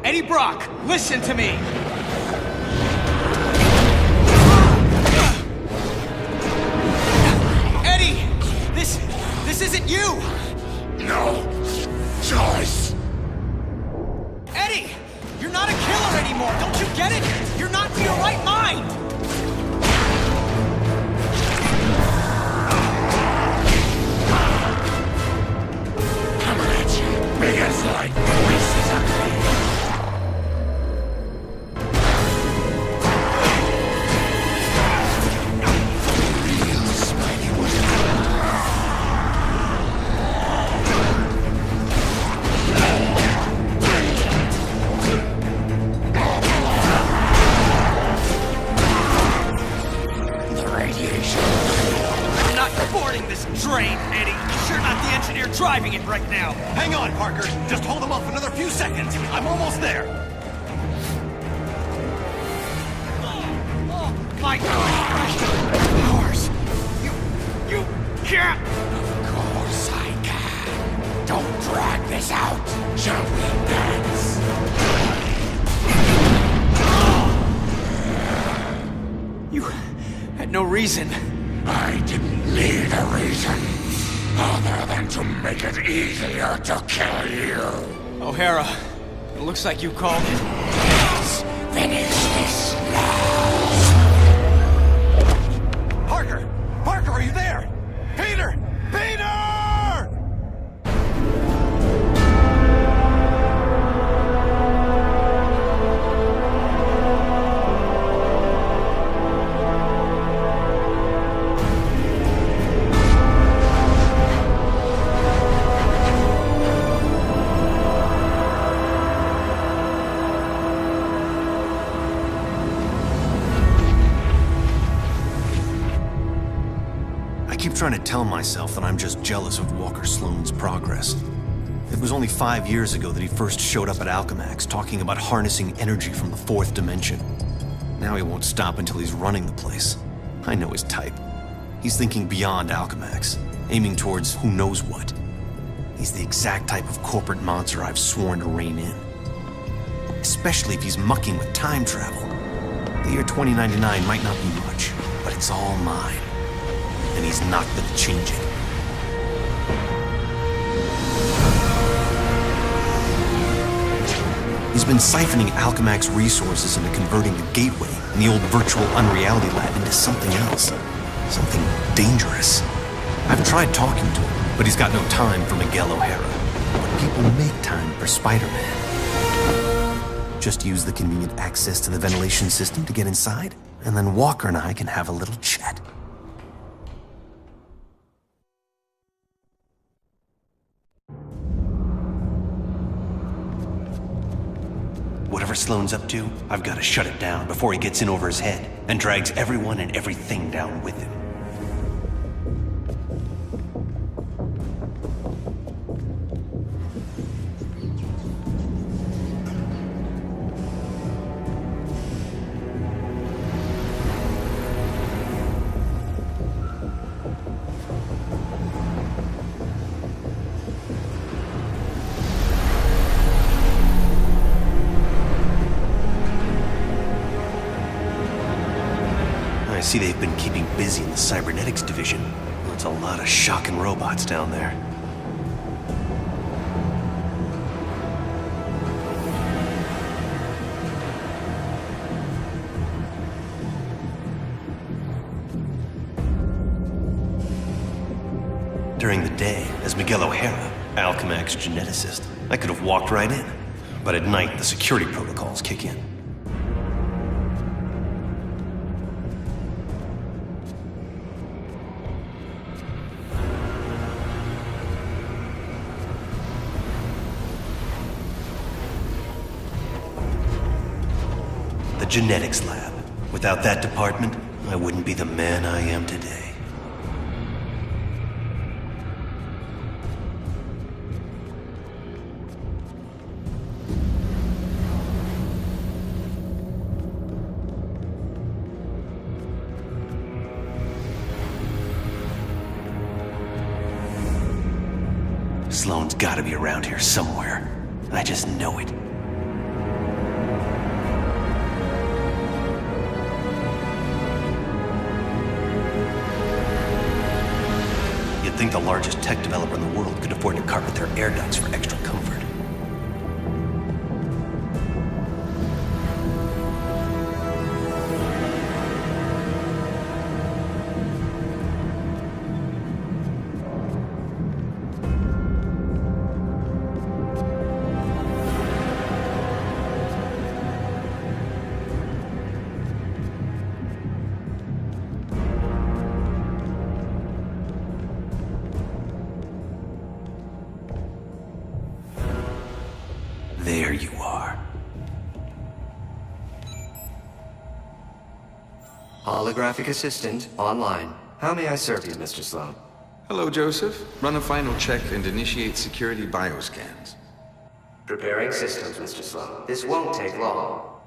Eddie Brock, listen to me! Eddie! This isn't you! No choice. Eddie! You're not a killer anymore, don't you get it? You're not in your right mind! Coming at you, big as light, voices ugly. Drain, Eddie. You're not the engineer driving it right now. Hang on, Parker. Just hold them off another few seconds. I'm almost there. Oh my gosh. Powers. You can't. Of course I can. Don't drag this out, jumping dance. You had no reason. I didn't need a reason, other than to make it easier to kill you. O'Hara, it looks like you called it. Let's finish this now. Parker! Parker, are you there? Peter! Peter! I keep trying to tell myself that I'm just jealous of Walker Sloan's progress. It was only 5 years ago that he first showed up at Alchemax talking about harnessing energy from the fourth dimension. Now he won't stop until he's running the place. I know his type. He's thinking beyond Alchemax, aiming towards who knows what. He's the exact type of corporate monster I've sworn to rein in. Especially if he's mucking with time travel. The year 2099 might not be much, but it's all mine. And he's not gonna change it. He's been siphoning Alchemax resources into converting the Gateway and the old virtual unreality lab into something else. Something dangerous. I've tried talking to him, but he's got no time for Miguel O'Hara. But people make time for Spider-Man. Just use the convenient access to the ventilation system to get inside, and then Walker and I can have a little chat. Whatever Sloan's up to, I've got to shut it down before he gets in over his head and drags everyone and everything down with him. I see they've been keeping busy in the cybernetics division. There's a lot of shocking robots down there. During the day, as Miguel O'Hara, Alchemax geneticist, I could have walked right in. But at night, the security protocols kick in. The genetics lab. Without that department, I wouldn't be the man I am today. Sloan's gotta be around here somewhere. I just know it. think the largest tech developer in the world could afford to carpet their air ducts for extra comfort? There you are. Holographic assistant online. How may I serve you, Mr. Sloan? Hello, Joseph. Run a final check and initiate security bioscans. Preparing systems, Mr. Sloan. This won't take long.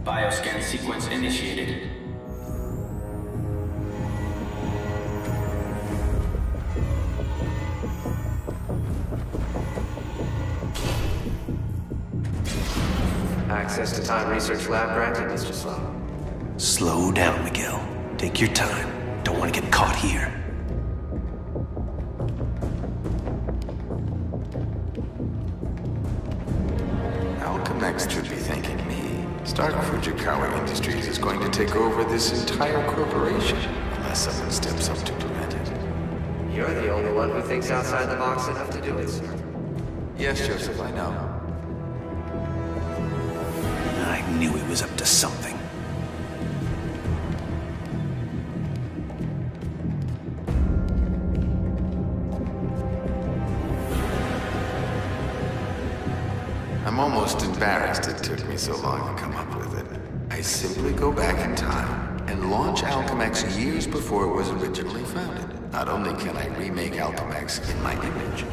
Bioscan sequence initiated. Access to Time Research Lab granted, Mr. Sloan. Slow down, Miguel. Take your time. Don't want to get caught here. Alchemax should be thanking me. Stark Fujikawa Industries is going to take over this entire corporation, unless someone steps up to prevent it. You're the only one who thinks outside the box enough to do it, sir. Yes, Joseph, I know. I knew he was up to something. I'm almost embarrassed it took me so long to come up with it. I simply go back in time and launch Alchemax years before it was originally founded. Not only can I remake Alchemax in my image,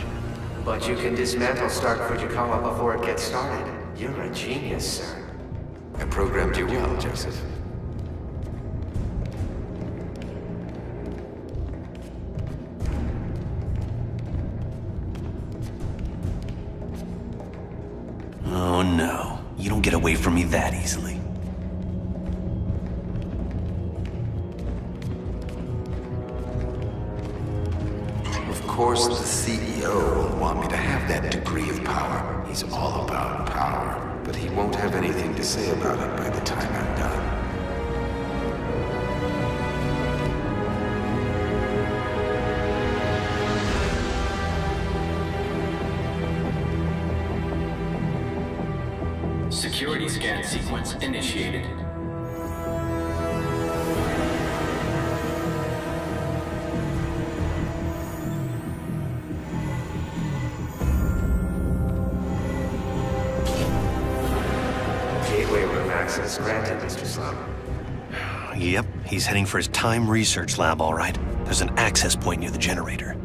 But you can dismantle Stark Fujikawa before it gets started. You're a genius, sir. I programmed you well, Joseph. Oh no, you don't get away from me that easily. Of course, the CEO will want me to have that degree of power. He's all about power, but he won't have anything to say about it by the time I'm done. Security scan sequence initiated. Gateway room access granted, Mr. Sloan. Yep, he's heading for his Time Research Lab, all right. There's an access point near the generator.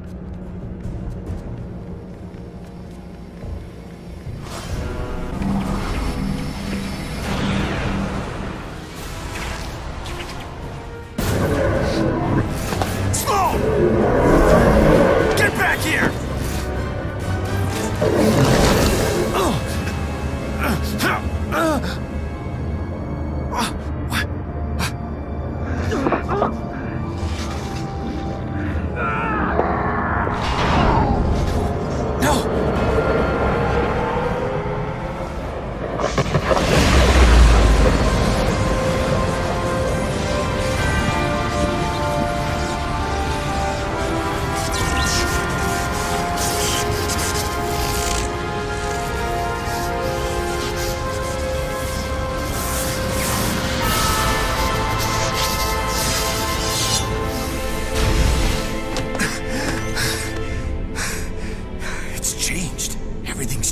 Get back here!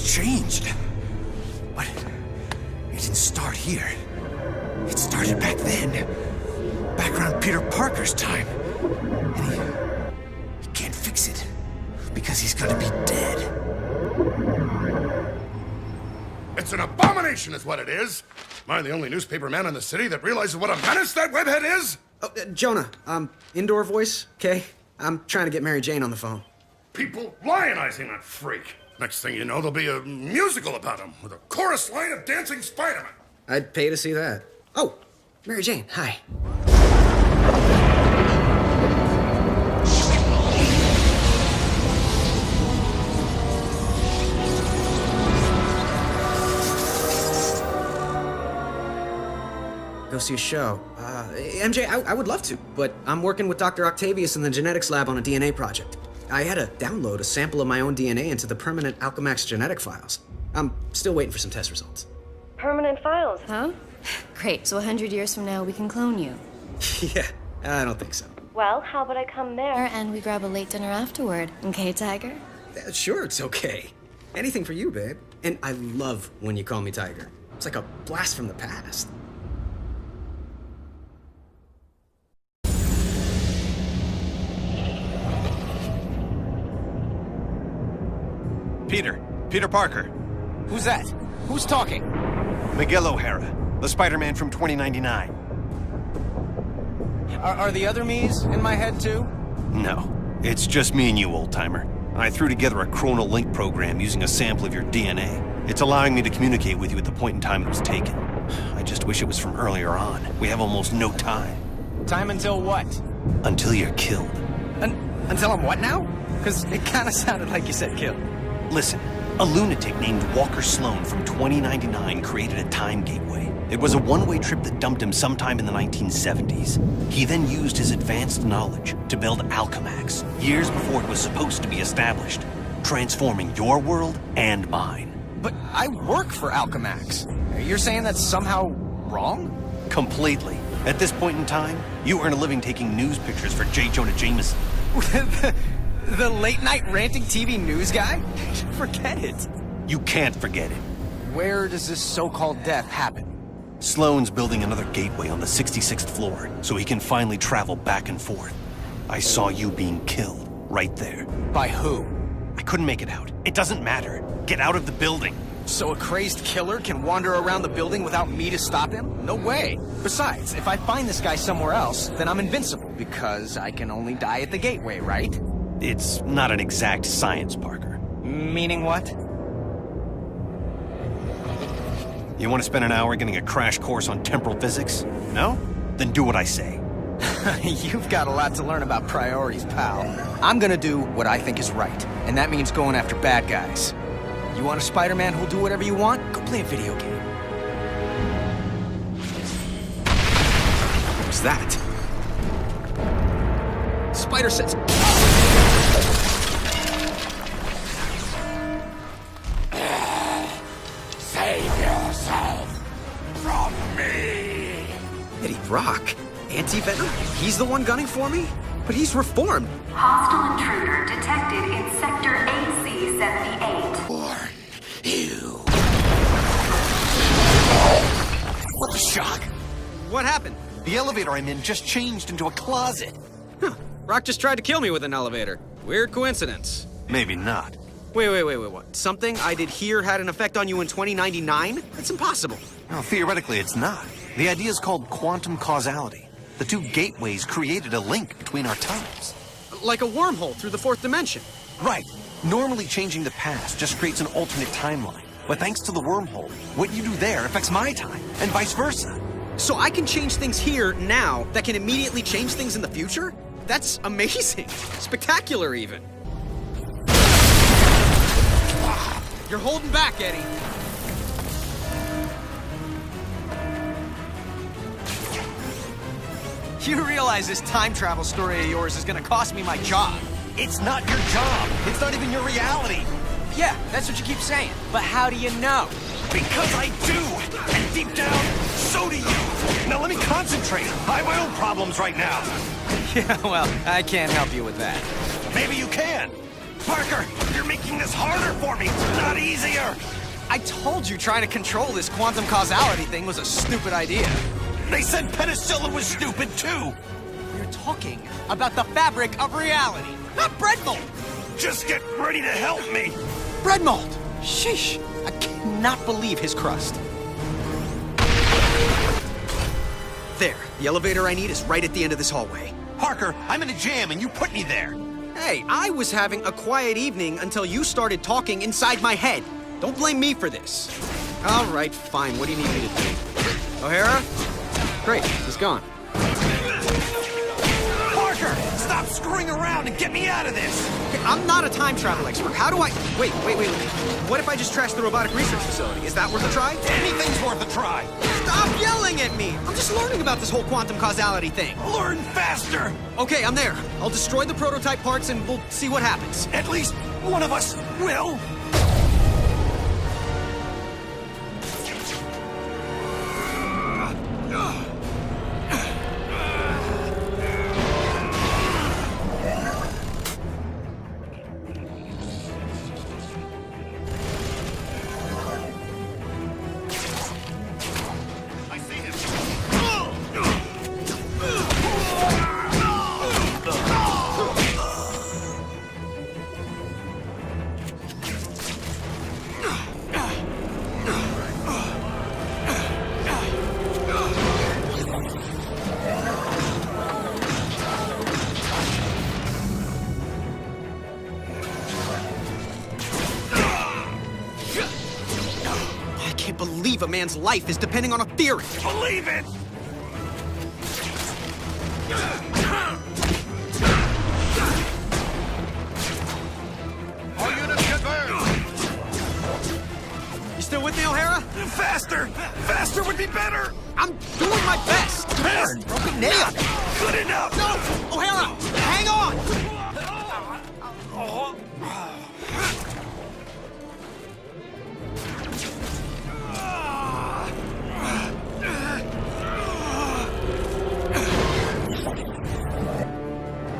Changed. But it didn't start here. It started back then. Back around Peter Parker's time. And he can't fix it. Because he's gonna be dead. It's an abomination is what it is. Am I the only newspaper man in the city that realizes what a menace that webhead is? Oh, Jonah, indoor voice, okay? I'm trying to get Mary Jane on the phone. People lionizing that freak. Next thing you know, there'll be a musical about him with a chorus line of dancing Spider-Man. I'd pay to see that. Oh, Mary Jane, hi. Go see a show. MJ, I would love to, but I'm working with Dr. Octavius in the genetics lab on a DNA project. I had to download a sample of my own DNA into the permanent Alchemax genetic files. I'm still waiting for some test results. Permanent files, huh? Great, so 100 years from now we can clone you. Yeah, I don't think so. Well, how about I come there and we grab a late dinner afterward, okay, Tiger? Sure, it's okay. Anything for you, babe. And I love when you call me Tiger. It's like a blast from the past. Peter Parker. Who's that? Who's talking? Miguel O'Hara, the Spider-Man from 2099. Are the other me's in my head, too? No, it's just me and you, old-timer. I threw together a chronal link program using a sample of your DNA. It's allowing me to communicate with you at the point in time it was taken. I just wish it was from earlier on. We have almost no time. Time until what? Until you're killed. Until I'm what now? Because it kind of sounded like you said killed. Listen, a lunatic named Walker Sloan from 2099 created a time gateway. It was a one-way trip that dumped him sometime in the 1970s. He then used his advanced knowledge to build Alchemax, years before it was supposed to be established, transforming your world and mine. But I work for Alchemax. You're saying that's somehow wrong? Completely. At this point in time, you earn a living taking news pictures for J. Jonah Jameson. The late-night ranting TV news guy? Forget it. You can't forget it. Where does this so-called death happen? Sloan's building another gateway on the 66th floor, so he can finally travel back and forth. I saw you being killed, right there. By who? I couldn't make it out. It doesn't matter. Get out of the building. So a crazed killer can wander around the building without me to stop him? No way. Besides, if I find this guy somewhere else, then I'm invincible, because I can only die at the gateway, right? It's not an exact science, Parker. Meaning what? You want to spend an hour getting a crash course on temporal physics? No? Then do what I say. You've got a lot to learn about priorities, pal. I'm gonna do what I think is right, and that means going after bad guys. You want a Spider-Man who'll do whatever you want? Go play a video game. What was that? Spider sense. Save yourself from me! Eddie Brock? Anti-Venom? He's the one gunning for me? But he's reformed. Hostile intruder detected in Sector AC-78. Warn you. What the shock? What happened? The elevator I'm in just changed into a closet. Huh. Brock just tried to kill me with an elevator. Weird coincidence. Maybe not. Wait, what? Something I did here had an effect on you in 2099? That's impossible. Well, theoretically, it's not. The idea is called quantum causality. The two gateways created a link between our times. Like a wormhole through the fourth dimension. Right. Normally, changing the past just creates an alternate timeline. But thanks to the wormhole, what you do there affects my time, and vice versa. So I can change things here, now, that can immediately change things in the future? That's amazing. Spectacular, even. You're holding back, Eddie. You realize this time travel story of yours is gonna cost me my job. It's not your job. It's not even your reality. Yeah, that's what you keep saying. But how do you know? Because I do. And deep down, so do you. Now let me concentrate. I have my own problems right now. Yeah, well, I can't help you with that. Maybe you can. Parker, you're making this harder for me, not easier. I told you trying to control this quantum causality thing was a stupid idea. They said penicillin was stupid, too. We're talking about the fabric of reality, not bread mold. Just get ready to help me. Bread mold. Sheesh. I cannot believe his crust. There. The elevator I need is right at the end of this hallway. Parker, I'm in a jam and you put me there. Hey, I was having a quiet evening until you started talking inside my head. Don't blame me for this. All right, fine. What do you need me to do? O'Hara? Great, he's gone. Parker, stop screwing around and get me out of this! Okay, I'm not a time travel expert. How do I... Wait. What if I just trash the robotic research facility? Is that worth a try? Anything's worth a try! Stop yelling at me! I'm just just learning about this whole quantum causality thing. Learn faster! Okay, I'm there. I'll destroy the prototype parts and we'll see what happens. At least one of us will. I can't believe a man's life is depending on a theory. Believe it! All units converge! You still with me, O'Hara? Faster! Faster would be better! I'm doing my best. Turn! Broken nail. Good enough! No! O'Hara, hang on!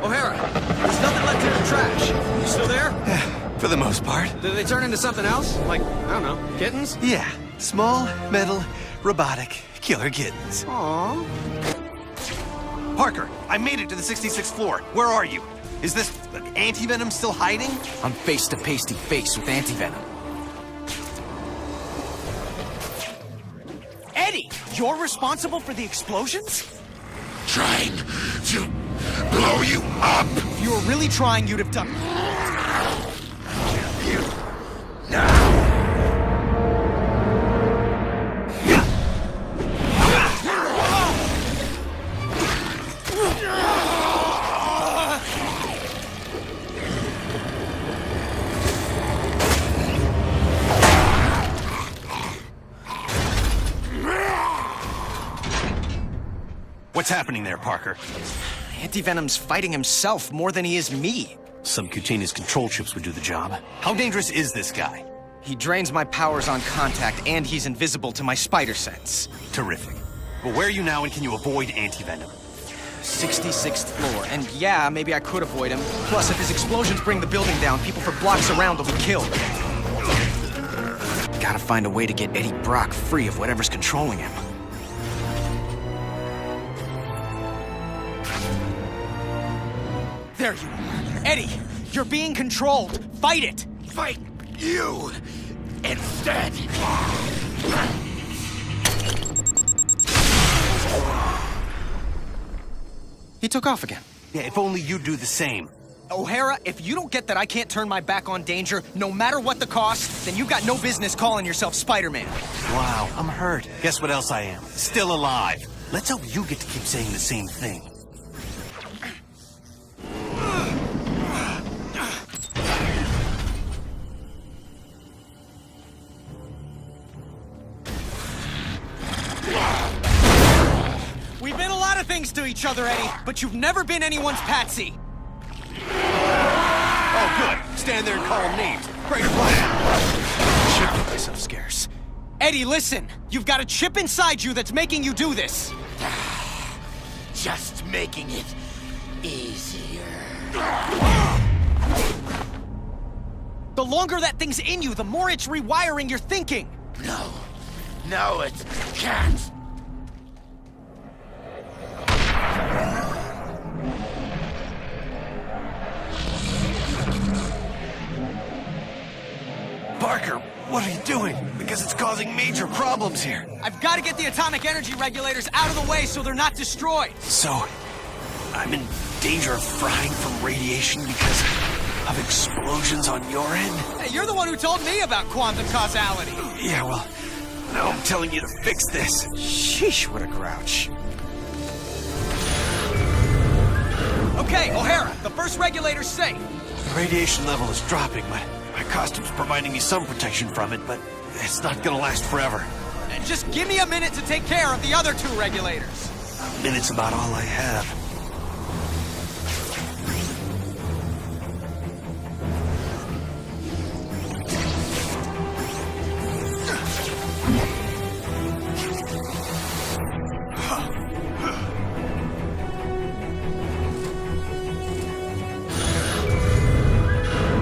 O'Hara, there's nothing left in the trash. You still there? Yeah, for the most part. Did they turn into something else? Like, I don't know, kittens? Yeah, small, metal, robotic, killer kittens. Aww. Parker, I made it to the 66th floor. Where are you? Is this anti-venom still hiding? I'm face to face with anti-venom. Eddie, you're responsible for the explosions? Trying to blow you up! If you were really trying, you'd have done it. Now! What's happening there, Parker? Anti-venom's fighting himself more than he is me. Subcutaneous control chips would do the job. How dangerous is this guy? He drains my powers on contact, and he's invisible to my spider sense. Terrific. Well, where are you now, and can you avoid anti-venom? 66th floor, and yeah, maybe I could avoid him. Plus, if his explosions bring the building down, people for blocks around will be killed. Gotta find a way to get Eddie Brock free of whatever's controlling him. There you are. Eddie, you're being controlled. Fight it! Fight you instead! He took off again. Yeah, if only you'd do the same. O'Hara, if you don't get that I can't turn my back on danger, no matter what the cost, then you've got no business calling yourself Spider-Man. Wow, I'm hurt. Guess what else I am? Still alive. Let's hope you get to keep saying the same thing. We've been a lot of things to each other, Eddie, but you've never been anyone's patsy. Oh, good. Stand there and call them names. Great plan. Should make myself scarce. Eddie, listen. You've got a chip inside you that's making you do this. Just making it easier. The longer that thing's in you, the more it's rewiring your thinking. No, it can't. Parker, what are you doing? Because it's causing major problems here. I've got to get the atomic energy regulators out of the way so they're not destroyed. So, I'm in danger of frying from radiation because of explosions on your end? Hey, you're the one who told me about quantum causality. Yeah, well, now I'm telling you to fix this. Sheesh, what a grouch. Okay, O'Hara, the first regulator's safe. The radiation level is dropping, but my costume's providing me some protection from it, but it's not gonna last forever. Just give me a minute to take care of the other 2 regulators. A minute's about all I have.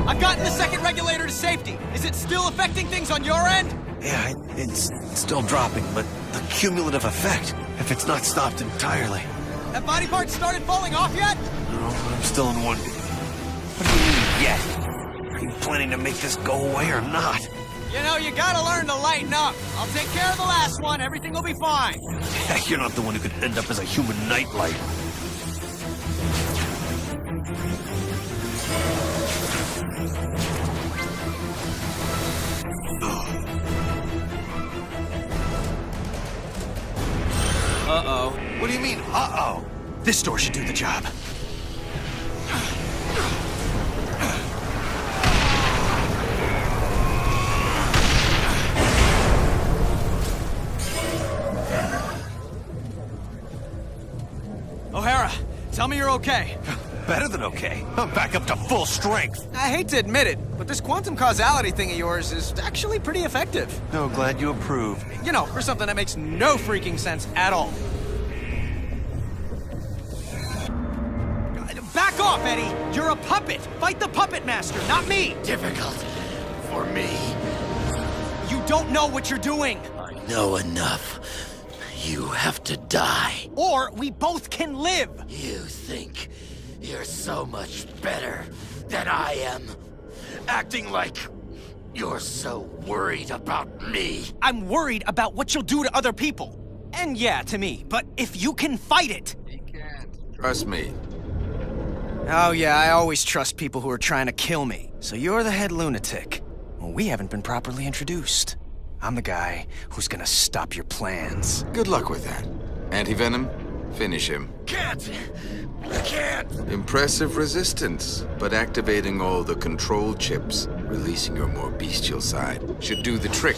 I've gotten the second regulator to safety. Is it still affecting things on your end? Yeah, it's still dropping, but the cumulative effect, if it's not stopped entirely. Have body parts started falling off yet? No, I'm still in one. What do you mean, yet? Are you planning to make this go away or not? You know, you gotta learn to lighten up. I'll take care of the last one. Everything will be fine. You're not the one who could end up as a human nightlight. Uh-oh. What do you mean, uh-oh? This door should do the job. O'Hara, tell me you're okay. Better than okay. I'm back up to full strength. I hate to admit it, but this quantum causality thing of yours is actually pretty effective. No, glad you approve. You know, for something that makes no freaking sense at all. Back off, Eddie! You're a puppet! Fight the puppet master, not me! Difficult for me. You don't know what you're doing! I know enough. You have to die. Or we both can live! You think you're so much better than I am. Acting like you're so worried about me. I'm worried about what you'll do to other people. And yeah, to me, but if you can fight it... He can't. Trust me. Oh yeah, I always trust people who are trying to kill me. So you're the head lunatic. Well, we haven't been properly introduced. I'm the guy who's gonna stop your plans. Good luck with that. Anti-venom? Finish him. Can't! I can't! Impressive resistance, but activating all the control chips, releasing your more bestial side, should do the trick.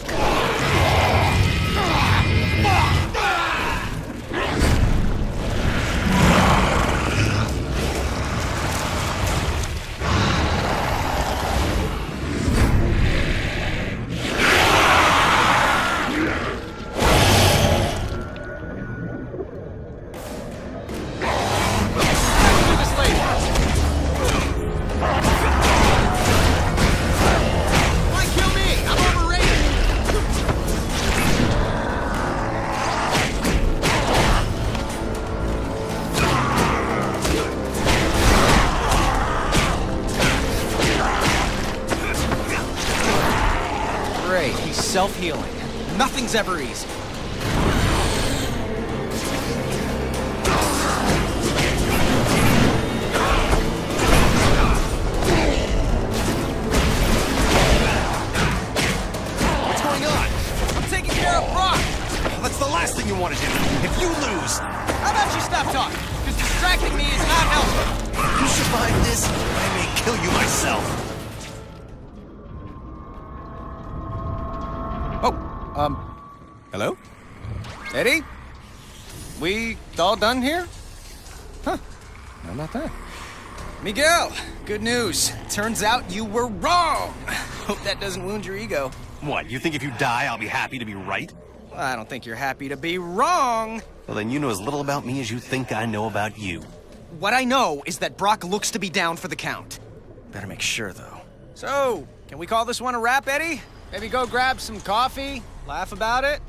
Self-healing. Nothing's ever easy. What's going on? I'm taking care of Brock. That's the last thing you want to do. If you lose... How about you stop talking? Because distracting me is not helpful. If you survive this, I may kill you myself. Hello? Eddie? We all done here? Huh. How about that? Miguel, good news. Turns out you were wrong. Hope that doesn't wound your ego. What, you think if you die, I'll be happy to be right? Well, I don't think you're happy to be wrong. Well, then you know as little about me as you think I know about you. What I know is that Brock looks to be down for the count. Better make sure, though. So, can we call this one a wrap, Eddie? Maybe go grab some coffee, laugh about it?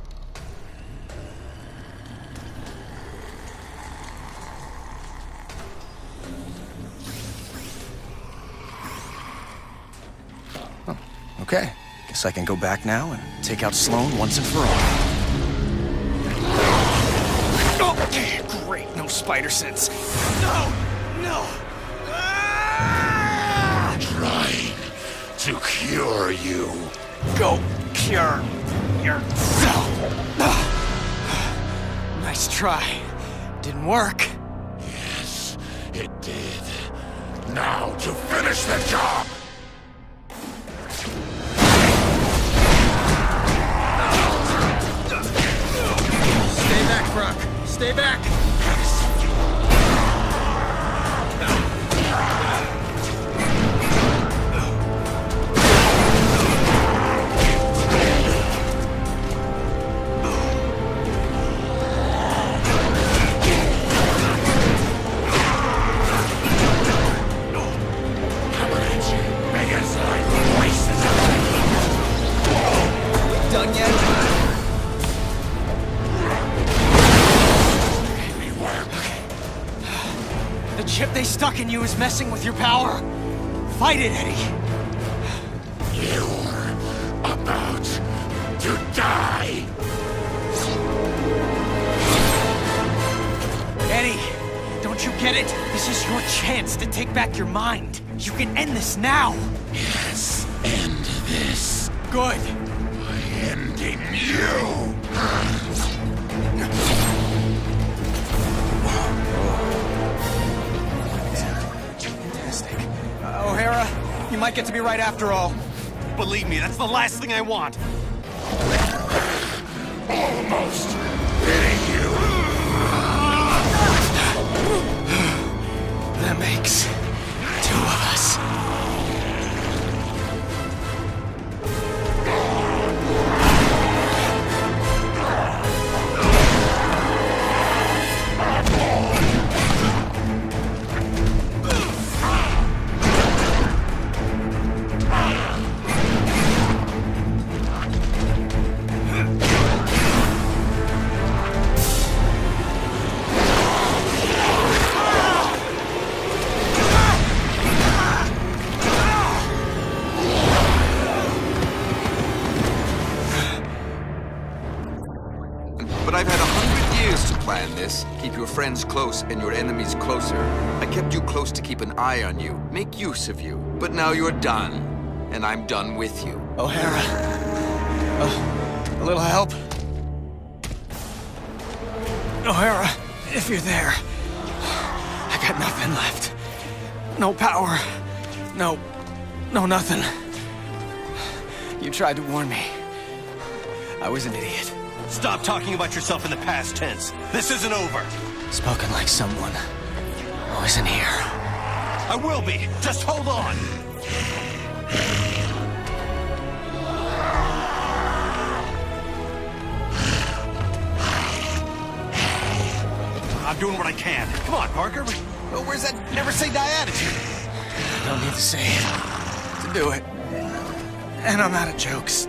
Okay, guess I can go back now and take out Sloan once and for all. Oh, great, no spider sense. No, no. Ah! Trying to cure you. Go cure yourself. Nice try. Didn't work. Yes, it did. Now to finish the job. Stay back! Done yet? The chip they stuck in you is messing with your power. Fight it, Eddie. You're about to die. Eddie, don't you get it? This is your chance to take back your mind. You can end this now. Yes, end this. Good. By ending you. Fantastic. O'Hara, you might get to be right after all. Believe me, that's the last thing I want. Almost hitting you. That makes two of us. But I've had 100 years to plan this. Keep your friends close and your enemies closer. I kept you close to keep an eye on you, make use of you. But now you're done, and I'm done with you. O'Hara. A little help? O'Hara, if you're there. I got nothing left. No power. No nothing. You tried to warn me. I was an idiot. Stop talking about yourself in the past tense. This isn't over. Spoken like someone who isn't here. I will be. Just hold on. I'm doing what I can. Come on, Parker. Well, where's that never say die attitude? I don't need to say it to do it. And I'm out of jokes.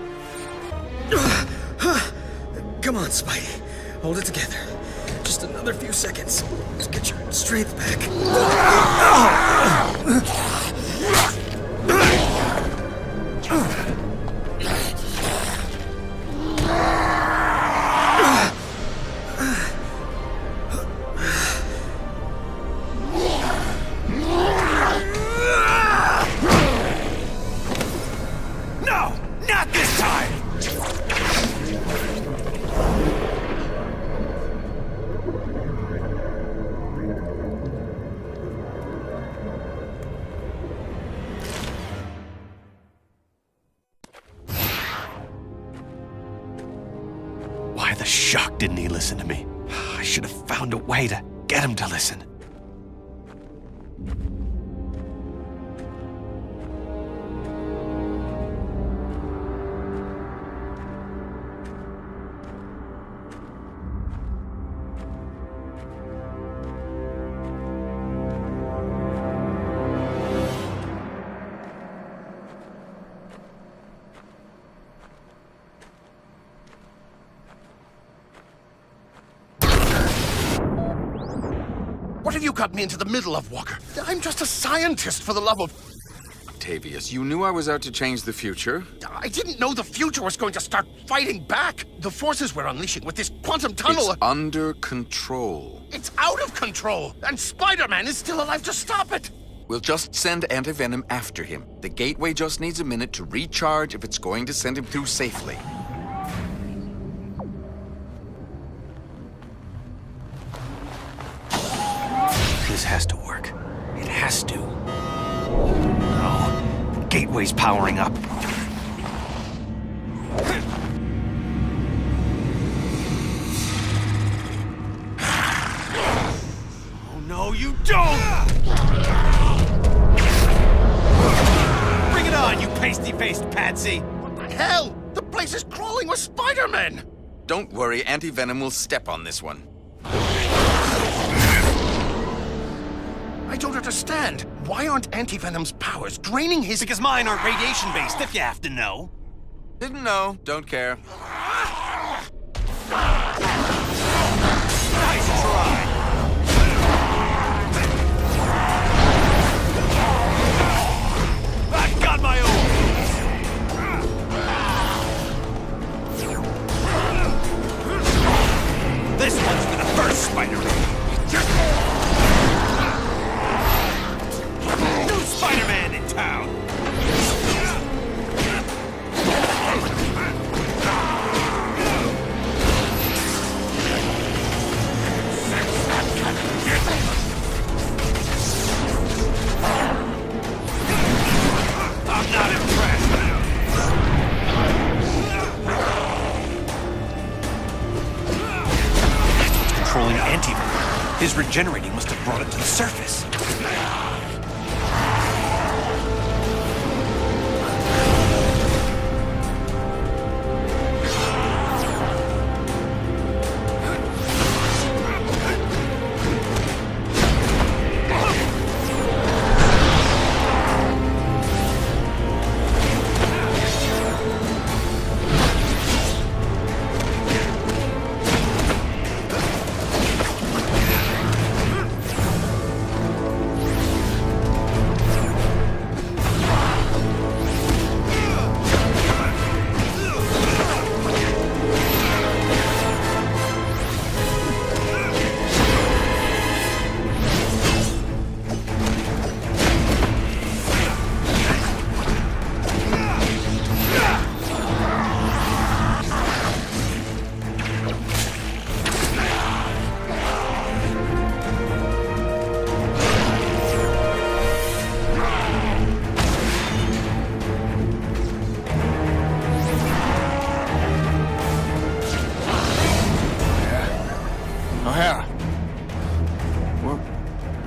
Come on, Spidey. Hold it together. Just another few seconds. Just get your strength back. No! Not this time! Why the shuck didn't he listen to me? I should have found a way to get him to listen. What have you got me into the middle of, Walker? I'm just a scientist, for the love of... Octavius, you knew I was out to change the future. I didn't know the future was going to start fighting back. The forces we're unleashing with this quantum tunnel... It's under control. It's out of control, and Spider-Man is still alive to stop it. We'll just send Anti-Venom after him. The gateway just needs a minute to recharge if it's going to send him through safely. This has to work. It has to. No. Gateway's powering up. No, you don't! Bring it on, you pasty-faced patsy! What the hell? The place is crawling with Spider-Men! Don't worry, Anti-Venom will step on this one. I don't understand. Why aren't Anti-Venom's powers draining his— Because mine aren't radiation-based, if you have to know. Didn't know, don't care. Nice try! I've got my own! This one's for the first Spider-Man! New Spider-Man in town! I'm not impressed. That's what's controlling Anti-Venom. His regenerating must have brought it to the surface.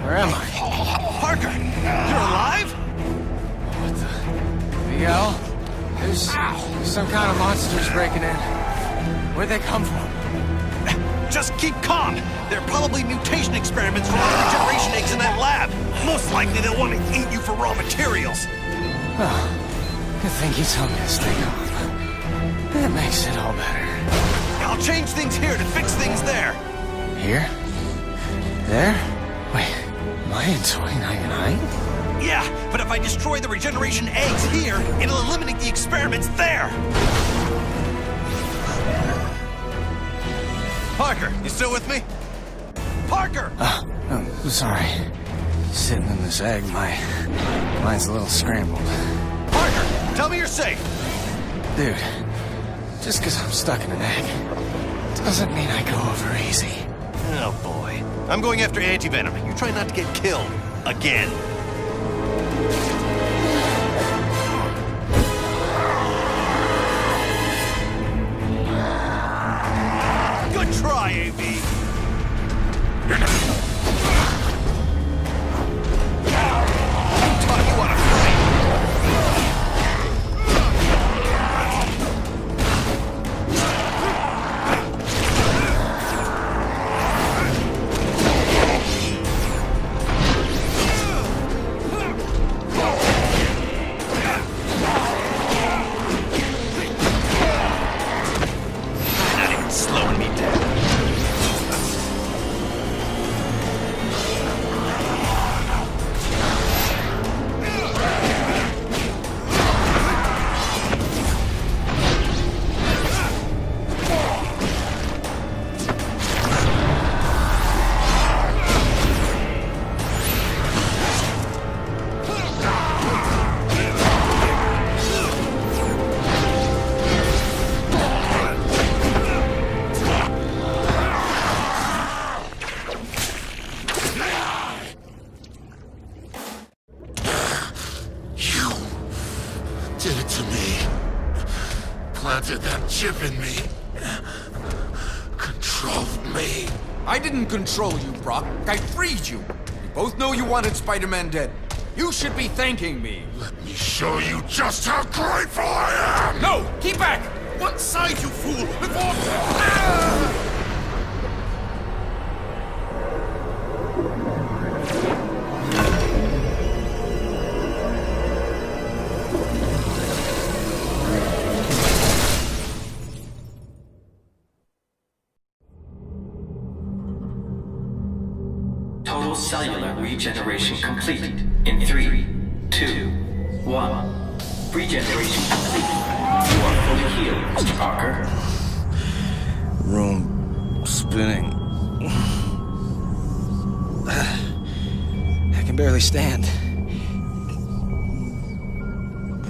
Where am I? Parker! You're alive? What the hell? There's some kind of monsters breaking in. Where'd they come from? Just keep calm. They're probably mutation experiments from all the regeneration eggs in that lab. Most likely they'll want to eat you for raw materials. Oh, good thing you told me to stay calm. That makes it all better. I'll change things here to fix things there. Here? There? Wait, am I in 2099? Yeah, but if I destroy the regeneration eggs here, it'll eliminate the experiments there. Parker, you still with me? Parker! I'm sorry. Sitting in this egg, my mind's a little scrambled. Parker, tell me you're safe. Dude, just because I'm stuck in an egg doesn't mean I go over easy. Oh boy. I'm going after Anti-Venom. You try not to get killed. Again. Good try, AB. Taught you how to fight. Not even slowing me down. Did it to me. Planted that chip in me. Controlled me. I didn't control you, Brock. I freed you. both know you wanted Spider-Man dead. You should be thanking me. Let me show you just how grateful I am! No! Keep back! One side, you fool! Before... Ah! Total cellular regeneration completed in 3, 2, 1. Regeneration complete. You are fully healed, Mr. Parker. Room spinning. I can barely stand.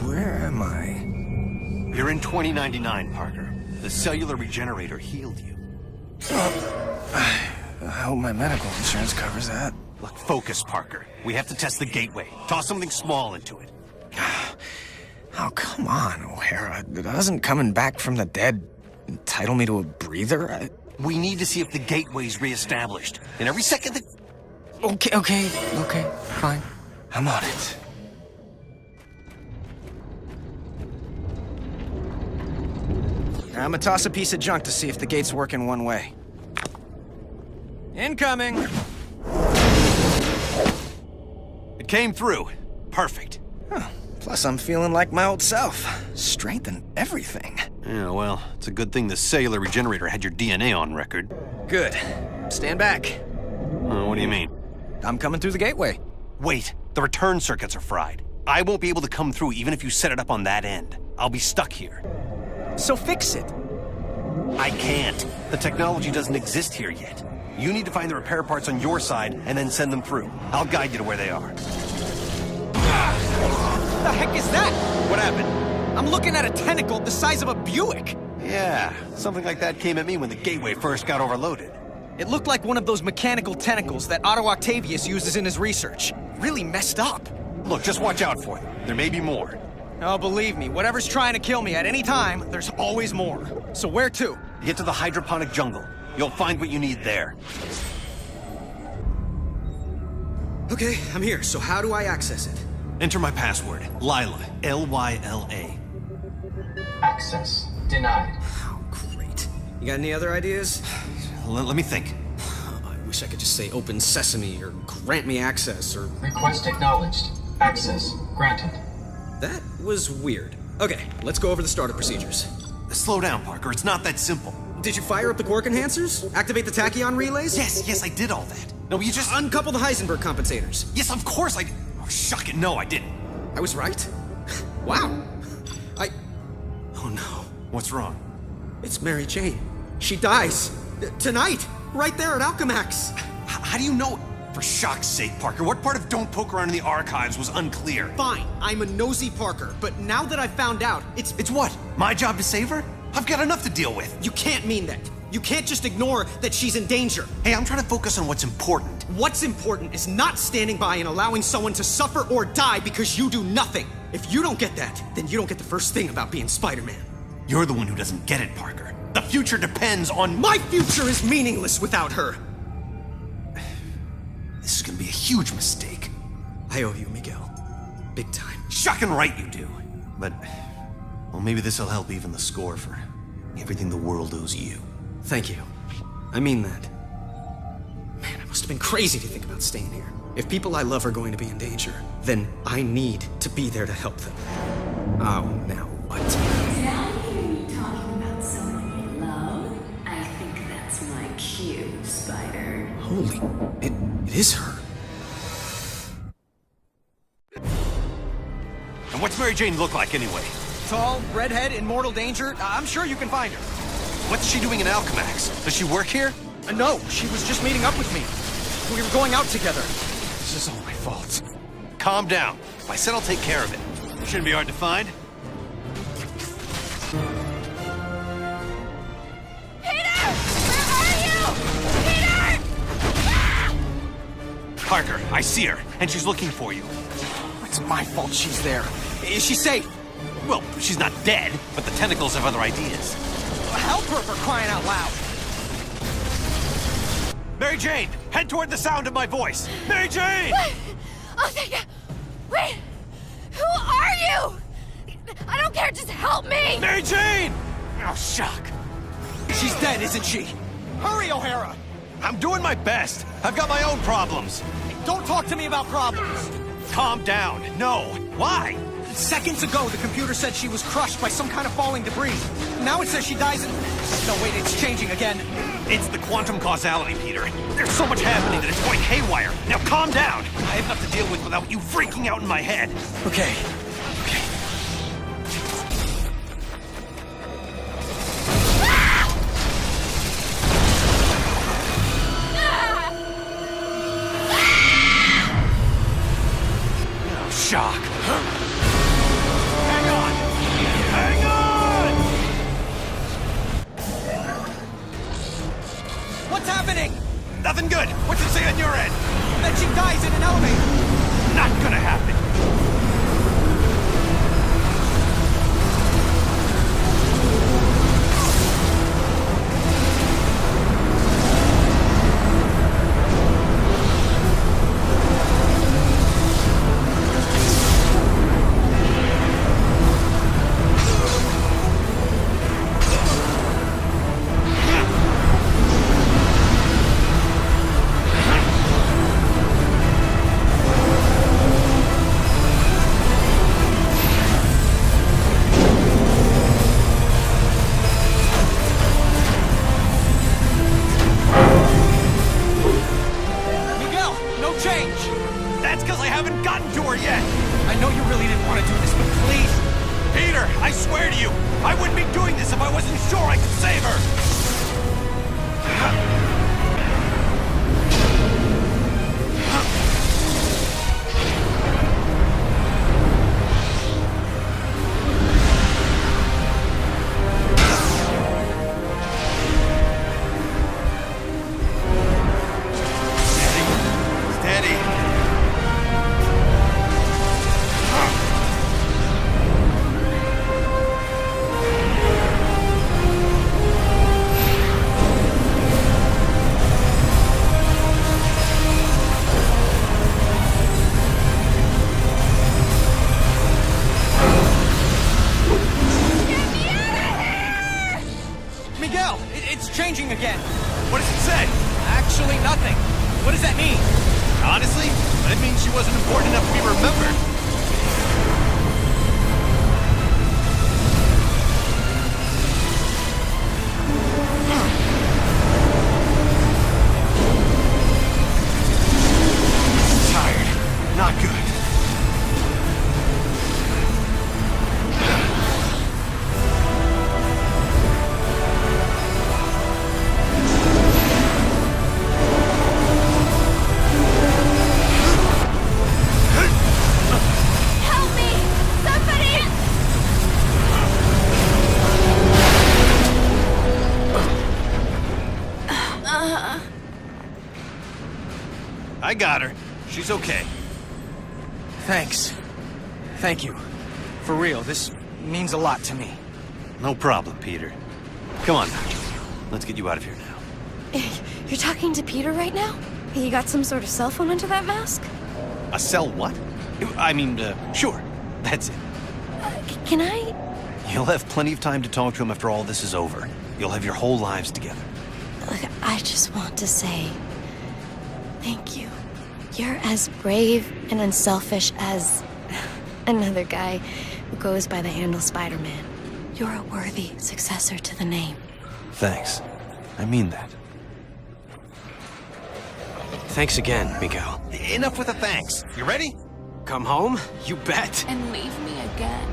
Where am I? You're in 2099, Parker. The cellular regenerator healed you. I hope my medical insurance covers that. Look, focus, Parker. We have to test the gateway. Toss something small into it. Oh, come on, O'Hara. Doesn't coming back from the dead entitle me to a breather? We need to see if the gateway's reestablished. And every second that... Okay, fine. I'm on it. I'm gonna toss a piece of junk to see if the gate's working one way. Incoming! It came through. Perfect. Huh. Plus, I'm feeling like my old self. Strength and everything. Yeah, well, it's a good thing the cellular regenerator had your DNA on record. Good. Stand back. What do you mean? I'm coming through the gateway. Wait, the return circuits are fried. I won't be able to come through even if you set it up on that end. I'll be stuck here. So fix it. I can't. The technology doesn't exist here yet. You need to find the repair parts on your side and then send them through. I'll guide you to where they are. What the heck is that? What happened? I'm looking at a tentacle the size of a Buick. Yeah, something like that came at me when the gateway first got overloaded. It looked like one of those mechanical tentacles that Otto Octavius uses in his research. Really messed up. Look, just watch out for them. There may be more. Oh, believe me, whatever's trying to kill me at any time, there's always more. So where to? Get to the hydroponic jungle. You'll find what you need there. Okay, I'm here, so how do I access it? Enter my password. Lila. L-Y-L-A. Access denied. Oh, great. You got any other ideas? Let me think. I wish I could just say open sesame or grant me access or... Request acknowledged. Access granted. That was weird. Okay, let's go over the startup procedures. Slow down, Parker. It's not that simple. Did you fire up the quark enhancers? Activate the tachyon relays? Yes, I did all that. No, you just... Uncouple the Heisenberg compensators. Yes, of course I... Oh, shuck it. No, I didn't. I was right? Wow. Oh, no. What's wrong? It's Mary Jane. She dies. Tonight. Right there at Alchemax. How do you know... For shock's sake, Parker, what part of Don't Poke Around in the Archives was unclear? Fine, I'm a nosy Parker, but now that I've found out, it's what? My job to save her? I've got enough to deal with. You can't mean that. You can't just ignore that she's in danger. Hey, I'm trying to focus on what's important. What's important is not standing by and allowing someone to suffer or die because you do nothing. If you don't get that, then you don't get the first thing about being Spider-Man. You're the one who doesn't get it, Parker. The future depends on... My future is meaningless without her. This is gonna be a huge mistake. I owe you, Miguel. Big time. Shocking right you do. But, well, maybe this'll help even the score for everything the world owes you. Thank you. I mean that. Man, I must have been crazy to think about staying here. If people I love are going to be in danger, then I need to be there to help them. Oh, now what? Did I hear you talking about someone you love? I think that's my cue, Spider. Holy, it is her. And what's Mary Jane look like anyway? Tall, redhead, in mortal danger. I'm sure you can find her. What's she doing in Alchemax? Does she work here? No, she was just meeting up with me. We were going out together. This is all my fault. Calm down. I said I'll take care of it. Shouldn't be hard to find. Peter! Where are you? Peter! Ah! Parker, I see her, and she's looking for you. It's my fault she's there. Is she safe? Well, she's not dead, but the tentacles have other ideas. Help her for crying out loud. Mary Jane, head toward the sound of my voice. Mary Jane! Oh, thank God. Wait! Who are you? I don't care, just help me! Mary Jane! Oh, shock. She's dead, isn't she? Hurry, O'Hara! I'm doing my best. I've got my own problems. Don't talk to me about problems! Calm down. No. Why? Seconds ago, the computer said she was crushed by some kind of falling debris. Now it says she dies in... No, wait, it's changing again. It's the quantum causality, Peter. There's so much happening that it's going haywire. Now calm down. I have enough to deal with without you freaking out in my head. Okay. Shock. Hang on! Hang on! What's happening? Nothing good. What's it say on your end? That she dies in an elevator. Not gonna happen. Again. What does it say? Actually, nothing. What does that mean? Honestly, that means she wasn't important enough to be remembered. Tired. Not good. I got her. She's okay. Thanks. Thank you. For real, this means a lot to me. No problem, Peter. Come on, Nigel. Let's get you out of here now. You're talking to Peter right now? You got some sort of cell phone under that mask? A cell what? I mean, sure. That's it. Can I? You'll have plenty of time to talk to him after all this is over. You'll have your whole lives together. Look, I just want to say thank you. You're as brave and unselfish as another guy who goes by the handle Spider-Man. You're a worthy successor to the name. Thanks. I mean that. Thanks again, Miguel. Enough with the thanks. You ready? Come home? You bet. And leave me again?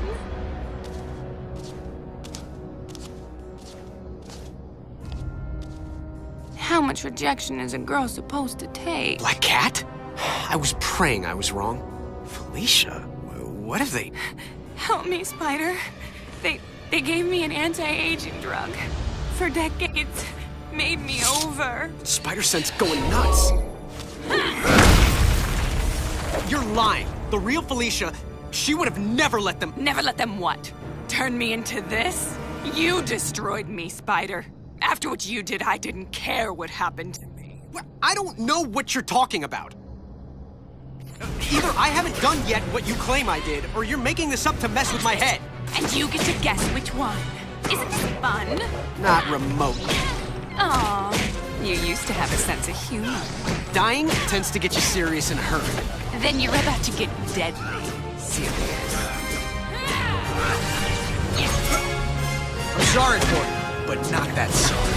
How much rejection is a girl supposed to take? Black Cat? I was praying I was wrong. Felicia, what have they... Help me, Spider. They gave me an anti-aging drug. For decades, made me over. Spider Sense going nuts. You're lying. The real Felicia, she would have never let them... Never let them what? Turn me into this? You destroyed me, Spider. After what you did, I didn't care what happened to me. I don't know what you're talking about. Either I haven't done yet what you claim I did, or you're making this up to mess with my head. And you get to guess which one. Isn't this fun? Not remotely. Aw, you used to have a sense of humor. Dying tends to get you serious in a hurry. Then you're about to get deadly serious. I'm sorry for you, but not that sorry.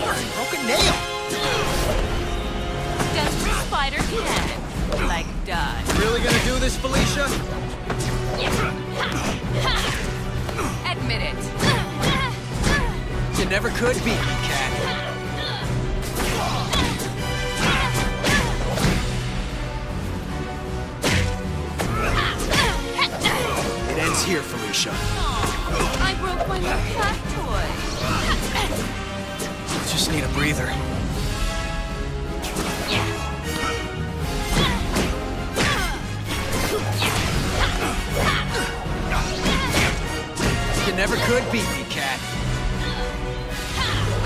Darn, broke a nail. Just the spider can. Like done. Really gonna do this, Felicia? Admit it. You never could beat me, Cat. It ends here, Felicia. Aw, I broke my new cat toy. Just need a breather. You never could beat me, Cat.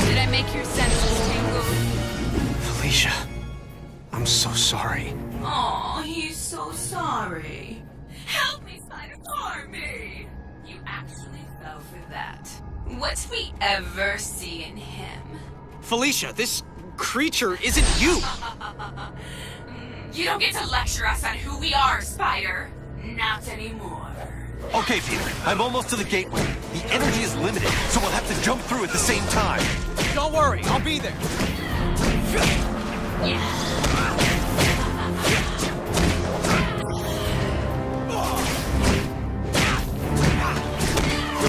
Did I make your senses tingle? Felicia, I'm so sorry. Aw, he's so sorry. Help me, Spider, harm me! You actually fell for that. What'd we ever see in him? Felicia, this creature isn't you. You don't get to lecture us on who we are, Spider. Not anymore. Okay, Peter, I'm almost to the gateway. The energy is limited, so we'll have to jump through at the same time. Don't worry, I'll be there.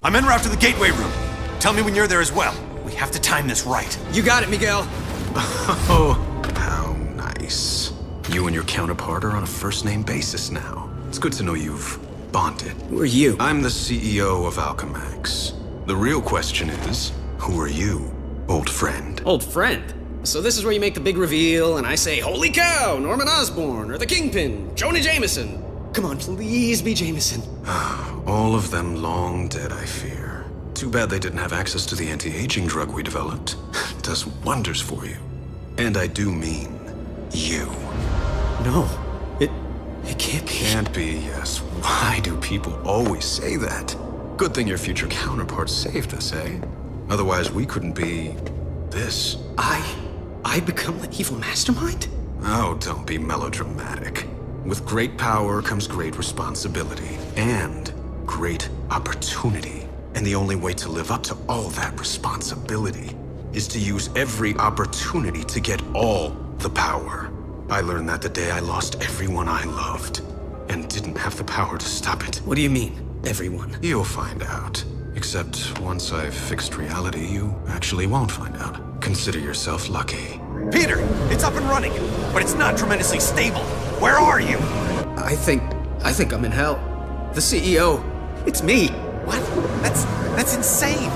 I'm en route to the gateway room. Tell me when you're there as well. We have to time this right. You got it, Miguel. Oh, how nice. You and your counterpart are on a first-name basis now. It's good to know you've bonded. Who are you? I'm the CEO of Alchemax. The real question is, who are you, old friend? Old friend? So this is where you make the big reveal, and I say, holy cow, Norman Osborn, or the Kingpin, Jonah Jameson. Come on, please be Jameson. All of them long dead, I fear. Too bad they didn't have access to the anti-aging drug we developed. It does wonders for you. And I do mean you. No, it can't be. Can't be, yes. Why do people always say that? Good thing your future counterpart saved us, eh? Otherwise, we couldn't be this. I become the evil mastermind? Oh, don't be melodramatic. With great power comes great responsibility and great opportunity. And the only way to live up to all that responsibility is to use every opportunity to get all the power. I learned that the day I lost everyone I loved and didn't have the power to stop it. What do you mean, everyone? You'll find out. Except once I've fixed reality, you actually won't find out. Consider yourself lucky. Peter, it's up and running, but it's not tremendously stable. Where are you? I think I'm in hell. The CEO, it's me. What? That's insane.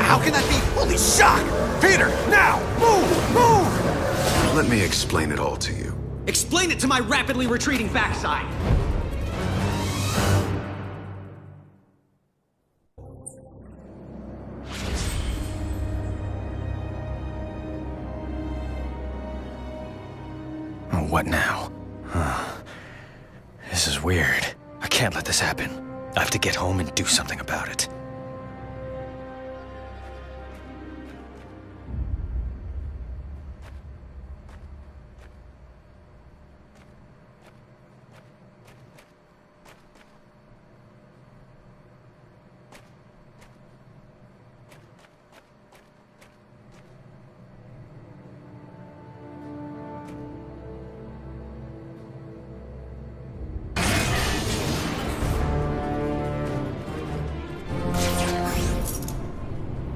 How can that be? Holy shock! Peter, now! Move! Let me explain it all to you. Explain it to my rapidly retreating backside. What now? This is weird. I can't let this happen. I have to get home and do something about it.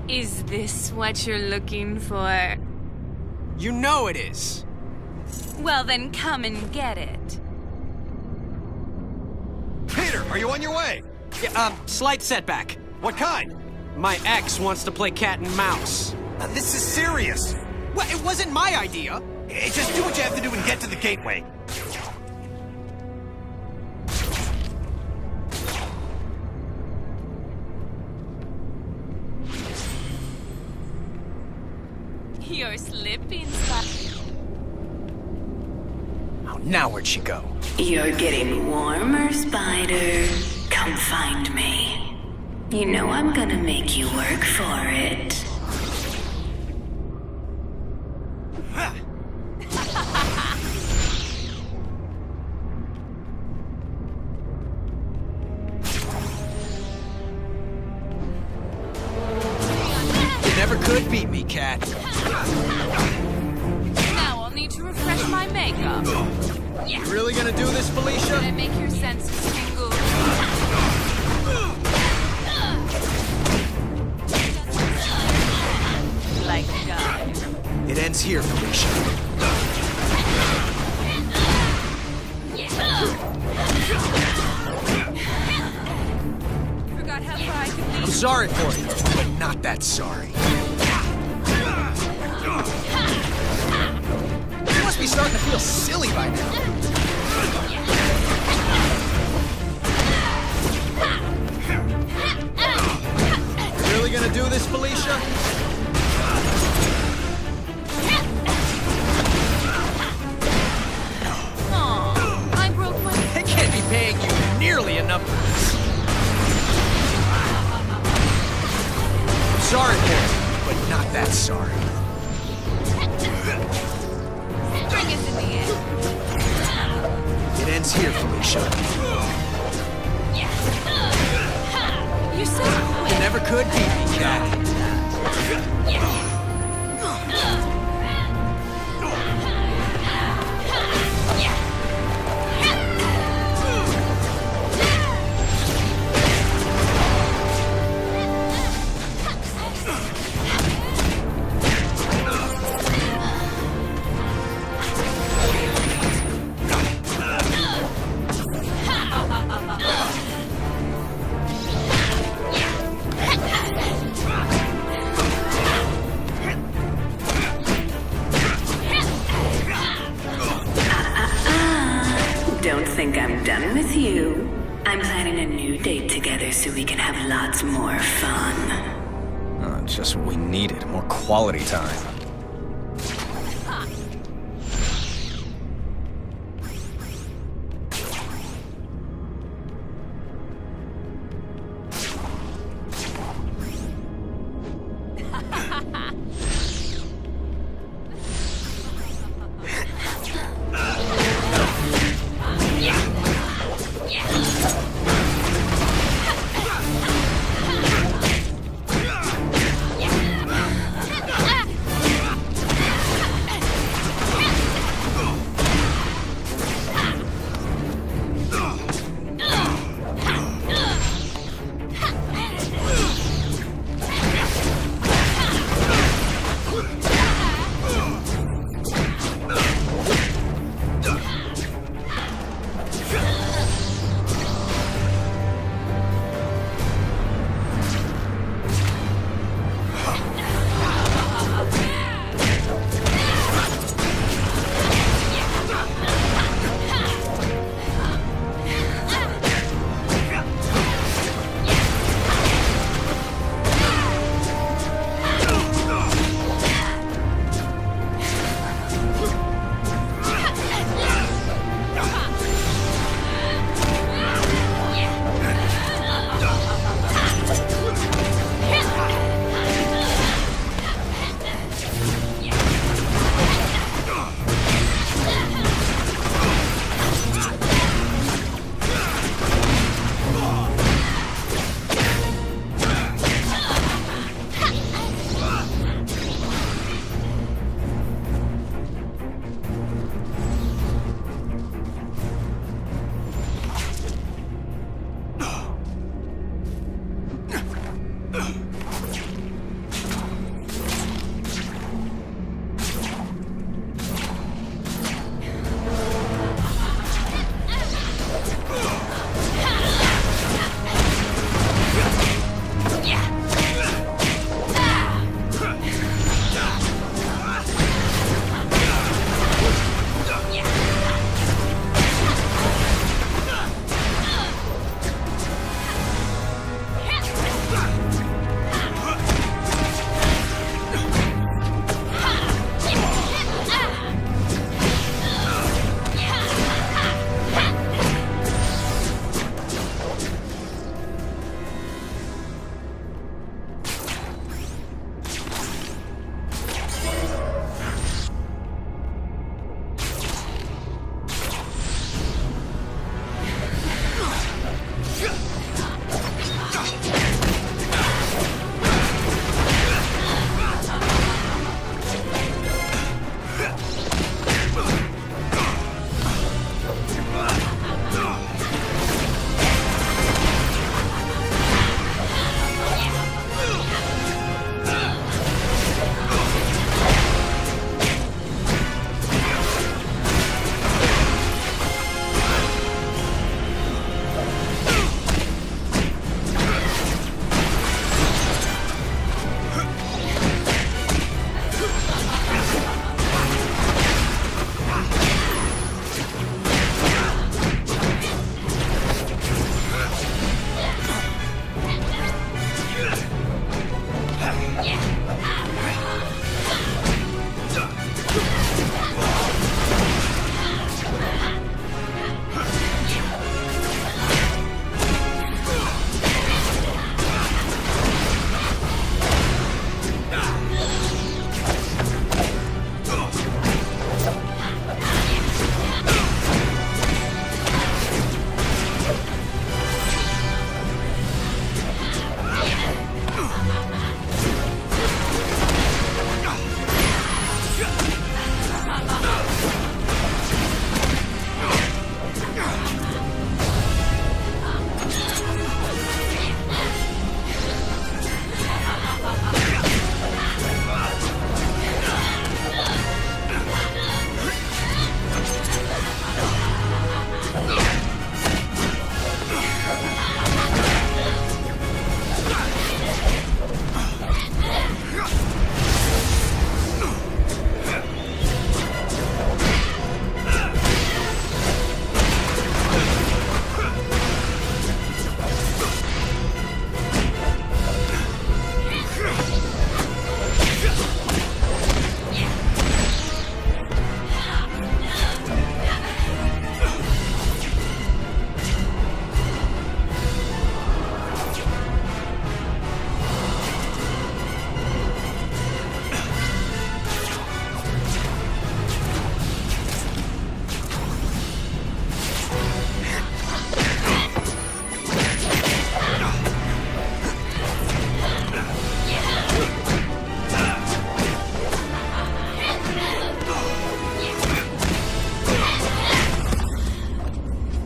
Is this what you're looking for? You know it is. Well, then come and get it. Peter, are you on your way? Yeah, slight setback. What kind? My ex wants to play cat and mouse. This is serious. Well, it wasn't my idea. Just do what you have to do and get to the gateway. You're slipping, Spider. Oh, now where'd she go? You're getting warmer, Spider. Come find me. You know I'm gonna make you work for it. You never could beat me, Cat. Now I'll need to refresh my makeup. You really gonna do this, Felicia? Should I make your senses tingle? Like a guy. It ends here, Felicia. Forgot how far I could I'm reach. sorry for you, but not that sorry. You must be starting to feel silly by now. Really gonna do this, Felicia? Aw, I broke my... They can't be paying you nearly enough for this. I'm sorry, Karen, but not that sorry. Bring us in the end. It ends here, Felicia. You're so quick. You never could beat me, Cat. Don't think I'm done with you. I'm planning a new date together so we can have lots more fun. Just what we needed. More quality time.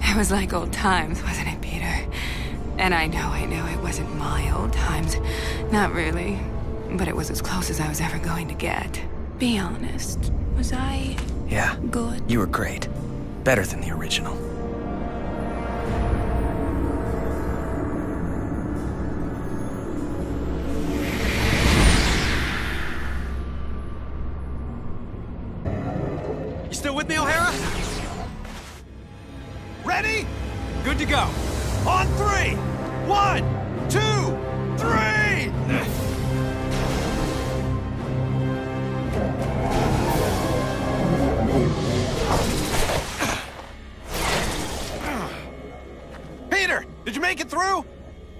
It was like old times, wasn't it, Peter? And I know it wasn't my old times. Not really. But it was as close as I was ever going to get. Be honest. Was I... Yeah. Good? You were great. Better than the original. You still with me, O'Hara? Ready? Good to go. On 3! 1, 2, 3! Peter, did you make it through?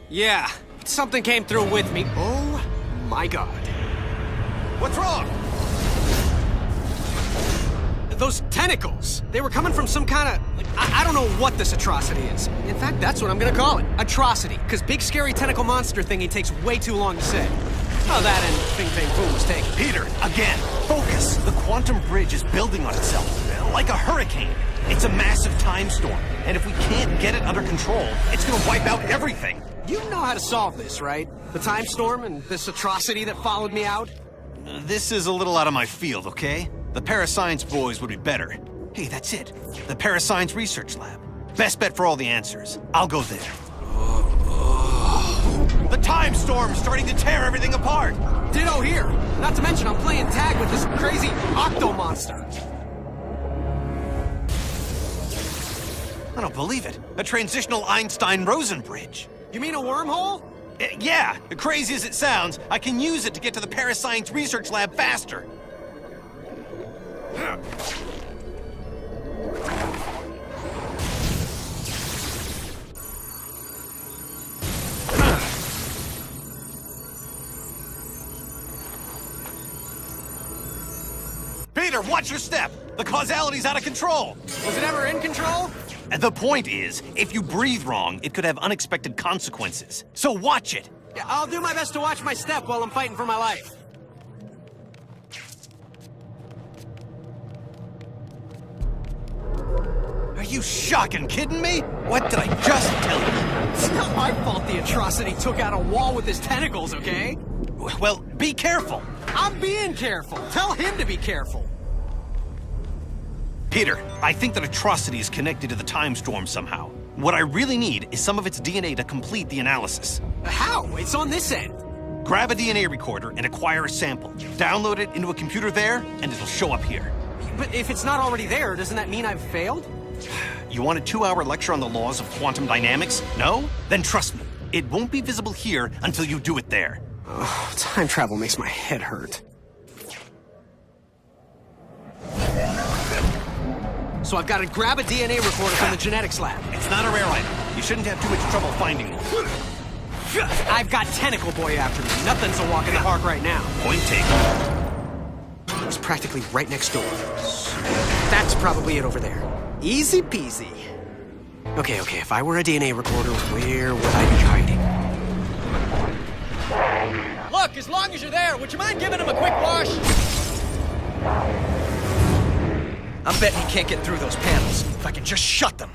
Yeah, something came through with me. Oh my God. What's wrong? Those tentacles, they were coming from some kind of... I don't know what this atrocity is. In fact, that's what I'm gonna call it. Atrocity. Because big scary tentacle monster thingy takes way too long to say. Oh, that and Bing Bang Boom was taken. Peter, again, focus. The quantum bridge is building on itself, like a hurricane. It's a massive time storm, and if we can't get it under control, it's gonna wipe out everything. You know how to solve this, right? The time storm and this atrocity that followed me out? This is a little out of my field, okay? The parascience boys would be better. Hey, that's it. The parascience research lab. Best bet for all the answers. I'll go there. The time storm's starting to tear everything apart. Ditto here. Not to mention I'm playing tag with this crazy octo monster. I don't believe it. A transitional Einstein-Rosen bridge. You mean a wormhole? Yeah, crazy as it sounds, I can use it to get to the parascience research lab faster. Peter, watch your step! The causality's out of control! Was it ever in control? The point is, if you breathe wrong, it could have unexpected consequences. So watch it! Yeah, I'll do my best to watch my step while I'm fighting for my life. Are you shocking kidding me? What did I just tell you? It's not my fault the atrocity took out a wall with his tentacles, okay? Well, be careful. I'm being careful. Tell him to be careful. Peter, I think that atrocity is connected to the time storm somehow. What I really need is some of its DNA to complete the analysis. How? It's on this end. Grab a DNA recorder and acquire a sample. Download it into a computer there, and it'll show up here. But if it's not already there, doesn't that mean I've failed? You want a 2-hour lecture on the laws of quantum dynamics? No? Then trust me, it won't be visible here until you do it there. Oh, time travel makes my head hurt. So I've got to grab a DNA recorder from the genetics lab. It's not a rare item. You shouldn't have too much trouble finding one. I've got Tentacle Boy after me. Nothing's a walk in the park right now. Point taken. It's practically right next door. So that's probably it over there. Easy peasy. Okay, if I were a DNA recorder, where would I be hiding? Look, as long as you're there, would you mind giving him a quick wash? I'm betting he can't get through those panels. If I can just shut them.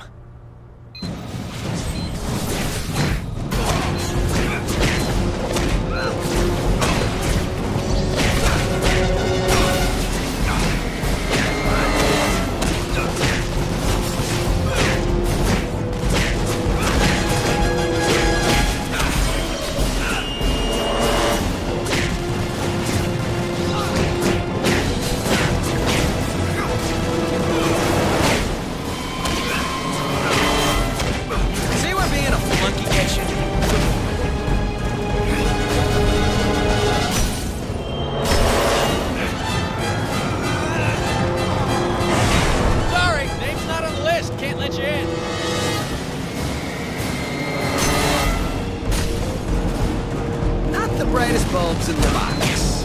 brightest bulbs in the box.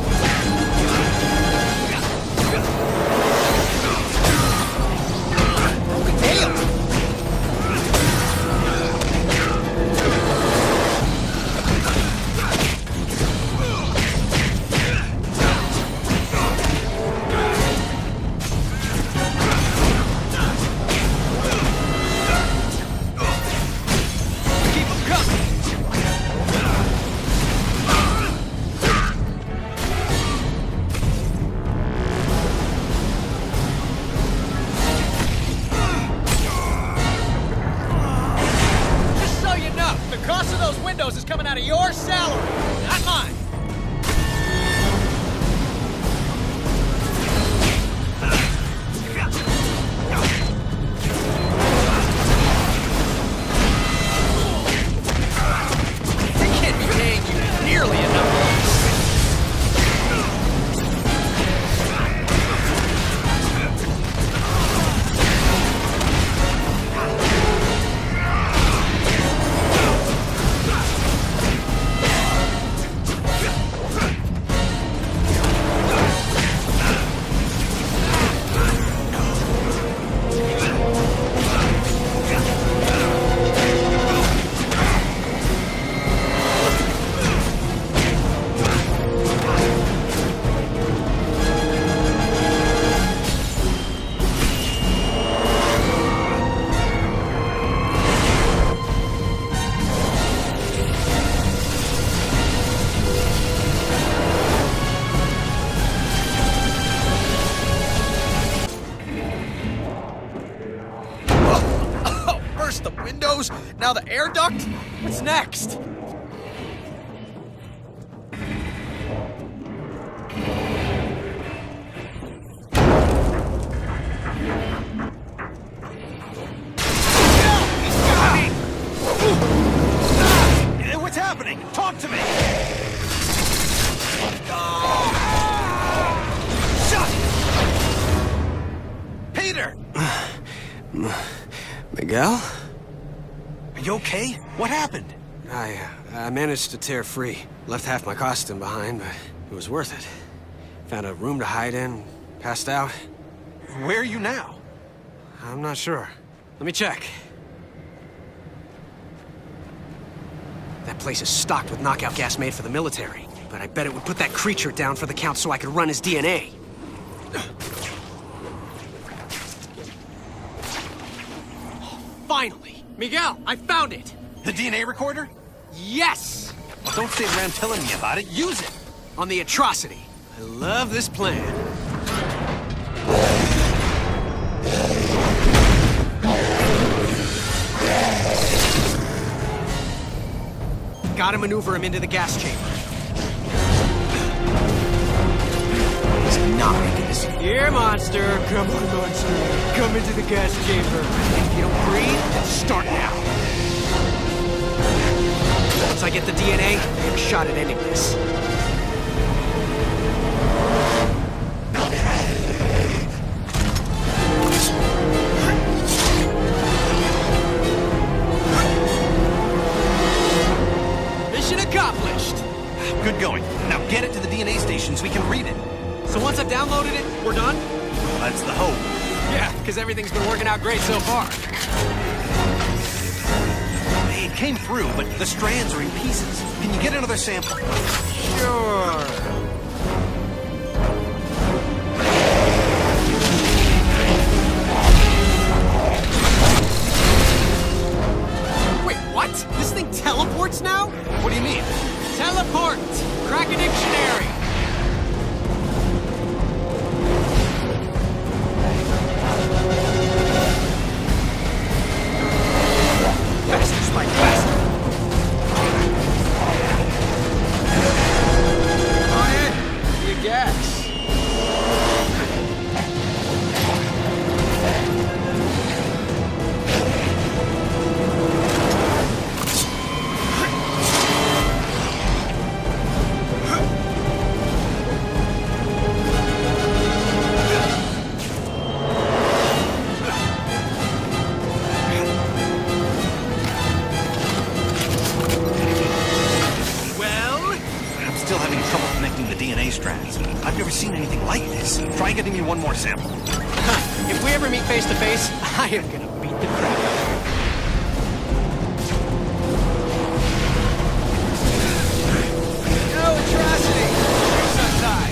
Broken tail! Is coming out of your salary, not mine. They can't be paying you nearly enough. The windows, now the air duct. What's next? What's happening? Talk to me! Peter! Miguel? Are you okay? What happened? I managed to tear free. Left half my costume behind, but it was worth it. Found a room to hide in, passed out. Where are you now? I'm not sure. Let me check. That place is stocked with knockout gas made for the military, but I bet it would put that creature down for the Count so I could run his DNA. Finally! Miguel, I found it! The DNA recorder? Yes! Well, don't sit around telling me about it. Use it! On the atrocity. I love this plan. Gotta maneuver him into the gas chamber. He's not making this. Here, monster! Come on, monster! Come into the gas chamber. If you don't breathe, then start now. Once I get the DNA, I have a shot at ending this. Mission accomplished! Good going. Now get it to the DNA station so we can read it. So once I've downloaded it, we're done? Well, that's the hope. Yeah, because everything's been working out great so far. Hey, it came through, but the strands are in pieces. Can you get another sample? Sure. Wait, what? This thing teleports now? What do you mean? Teleport! Crack a dictionary! Faster, Spike, faster! On it! You guess. I've never seen anything like this. Try getting me one more sample. If we ever meet face to face, I am gonna beat the crap out of you. No atrocity! Use time.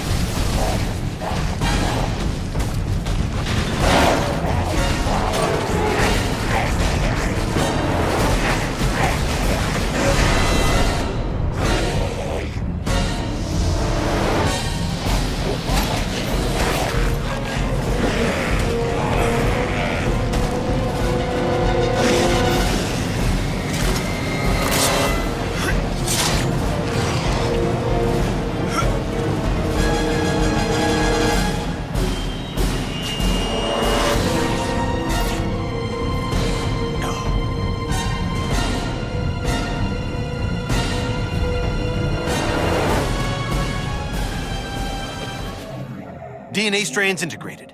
DNA strands integrated.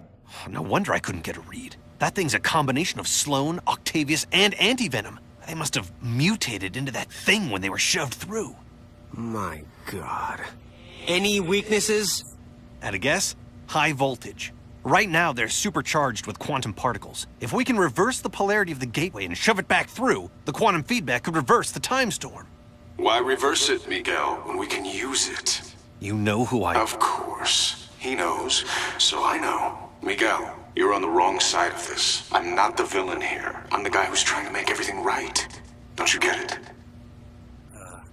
No wonder I couldn't get a read. That thing's a combination of Sloan, Octavius, and Antivenom. They must have mutated into that thing when they were shoved through. My God. Any weaknesses? At a guess? High voltage. Right now, they're supercharged with quantum particles. If we can reverse the polarity of the gateway and shove it back through, the quantum feedback could reverse the time storm. Why reverse it, Miguel, when we can use it? You know who I... Of course. He knows, so I know. Miguel, you're on the wrong side of this. I'm not the villain here. I'm the guy who's trying to make everything right. Don't you get it?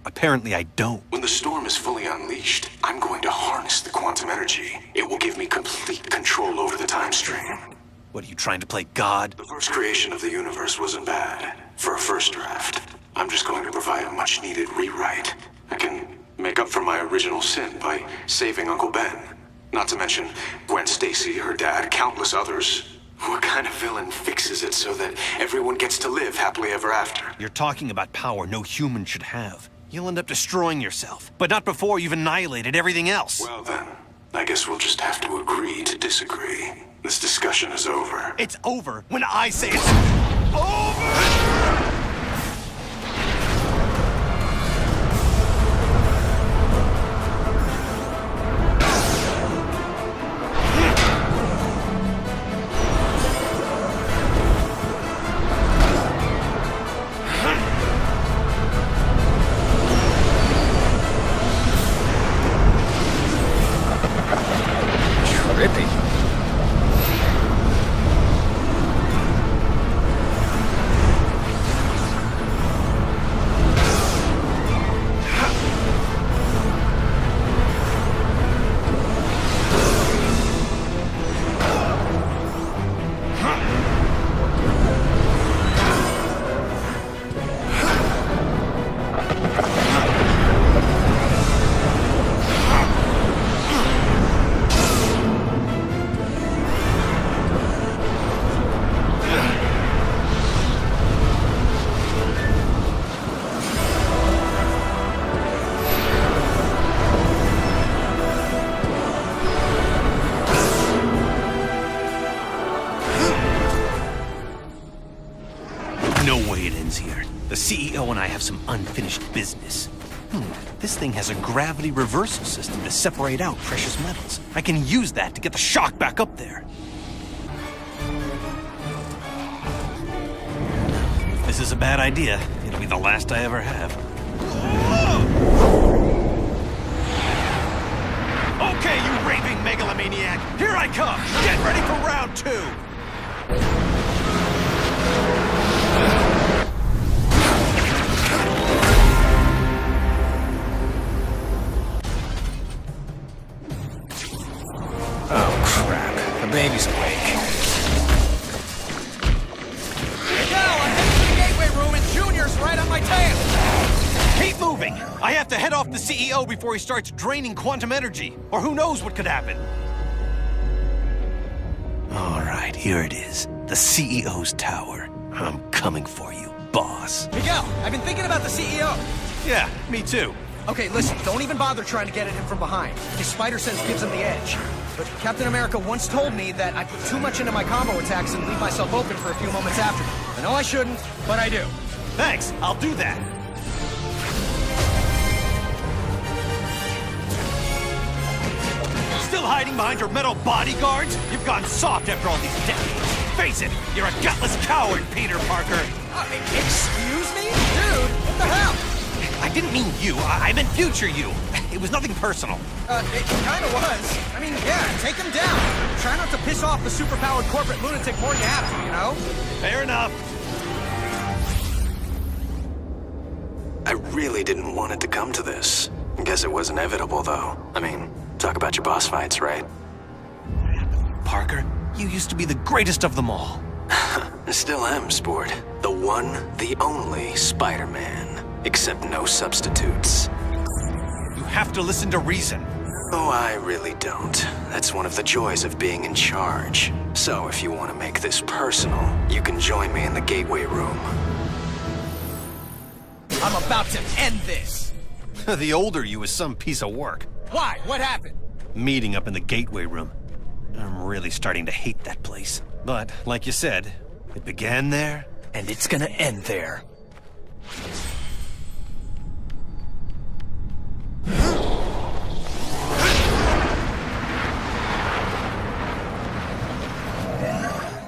Apparently I don't. When the storm is fully unleashed, I'm going to harness the quantum energy. It will give me complete control over the time stream. What, are you trying to play God? The first creation of the universe wasn't bad. For a first draft, I'm just going to provide a much-needed rewrite. I can make up for my original sin by saving Uncle Ben. Not to mention Gwen Stacy, her dad, countless others. What kind of villain fixes it so that everyone gets to live happily ever after? You're talking about power no human should have. You'll end up destroying yourself, but not before you've annihilated everything else. Well then, I guess we'll just have to agree to disagree. This discussion is over. It's over when I say it's over! have some unfinished business. This thing has a gravity reversal system to separate out precious metals. I can use that to get the shock back up there. If this is a bad idea, it'll be the last I ever have. Okay, you raving megalomaniac! Here I come! Get ready for round 2! Oh, crap. The baby's awake. Miguel, I'm heading to the gateway room and Junior's right on my tail! Keep moving! I have to head off the CEO before he starts draining quantum energy, or who knows what could happen. All right, here it is. The CEO's tower. I'm coming for you, boss. Miguel, I've been thinking about the CEO. Yeah, me too. Okay, listen, don't even bother trying to get at him from behind. His spider sense gives him the edge. But Captain America once told me that I put too much into my combo attacks and leave myself open for a few moments after. I know I shouldn't, but I do. Thanks, I'll do that. Still hiding behind your metal bodyguards? You've gone soft after all these decades. Face it, you're a gutless coward, Peter Parker. Excuse me? Dude, what the hell? I didn't mean you. I meant future you. It was nothing personal. It kind of was. I mean, yeah, take him down. Try not to piss off the superpowered corporate lunatic more than you have to, you know? Fair enough. I really didn't want it to come to this. I guess it was inevitable, though. I mean, talk about your boss fights, right? Parker, you used to be the greatest of them all. I still am, Sport. The one, the only Spider-Man. Except no substitutes. You have to listen to reason. Oh, I really don't. That's one of the joys of being in charge. So if you want to make this personal, you can join me in the gateway room. I'm about to end this. The older you is some piece of work. Why? What happened? Meeting up in the gateway room. I'm really starting to hate that place. But, like you said, it began there, and it's gonna end there.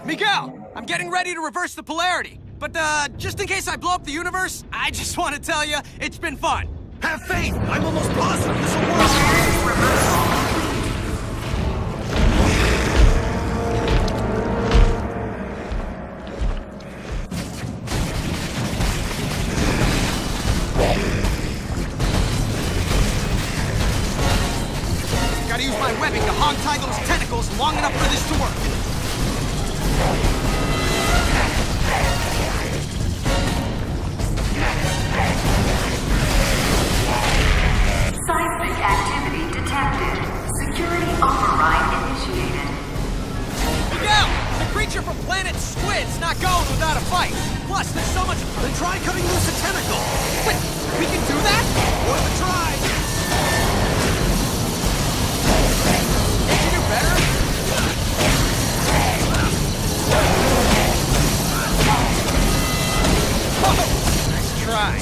Miguel, I'm getting ready to reverse the polarity. But, just in case I blow up the universe, I just want to tell you, it's been fun. Have faith! I'm almost positive this will work! Gotta use my webbing to hog-tie those tentacles long enough for this to work. Seismic activity detected. Security override initiated. Miguel! The creature from planet Squid's not going without a fight. Plus, there's so much... Then try cutting loose a tentacle! Wait, we can do that? Worth a try! Can't you do better? Oh, nice try.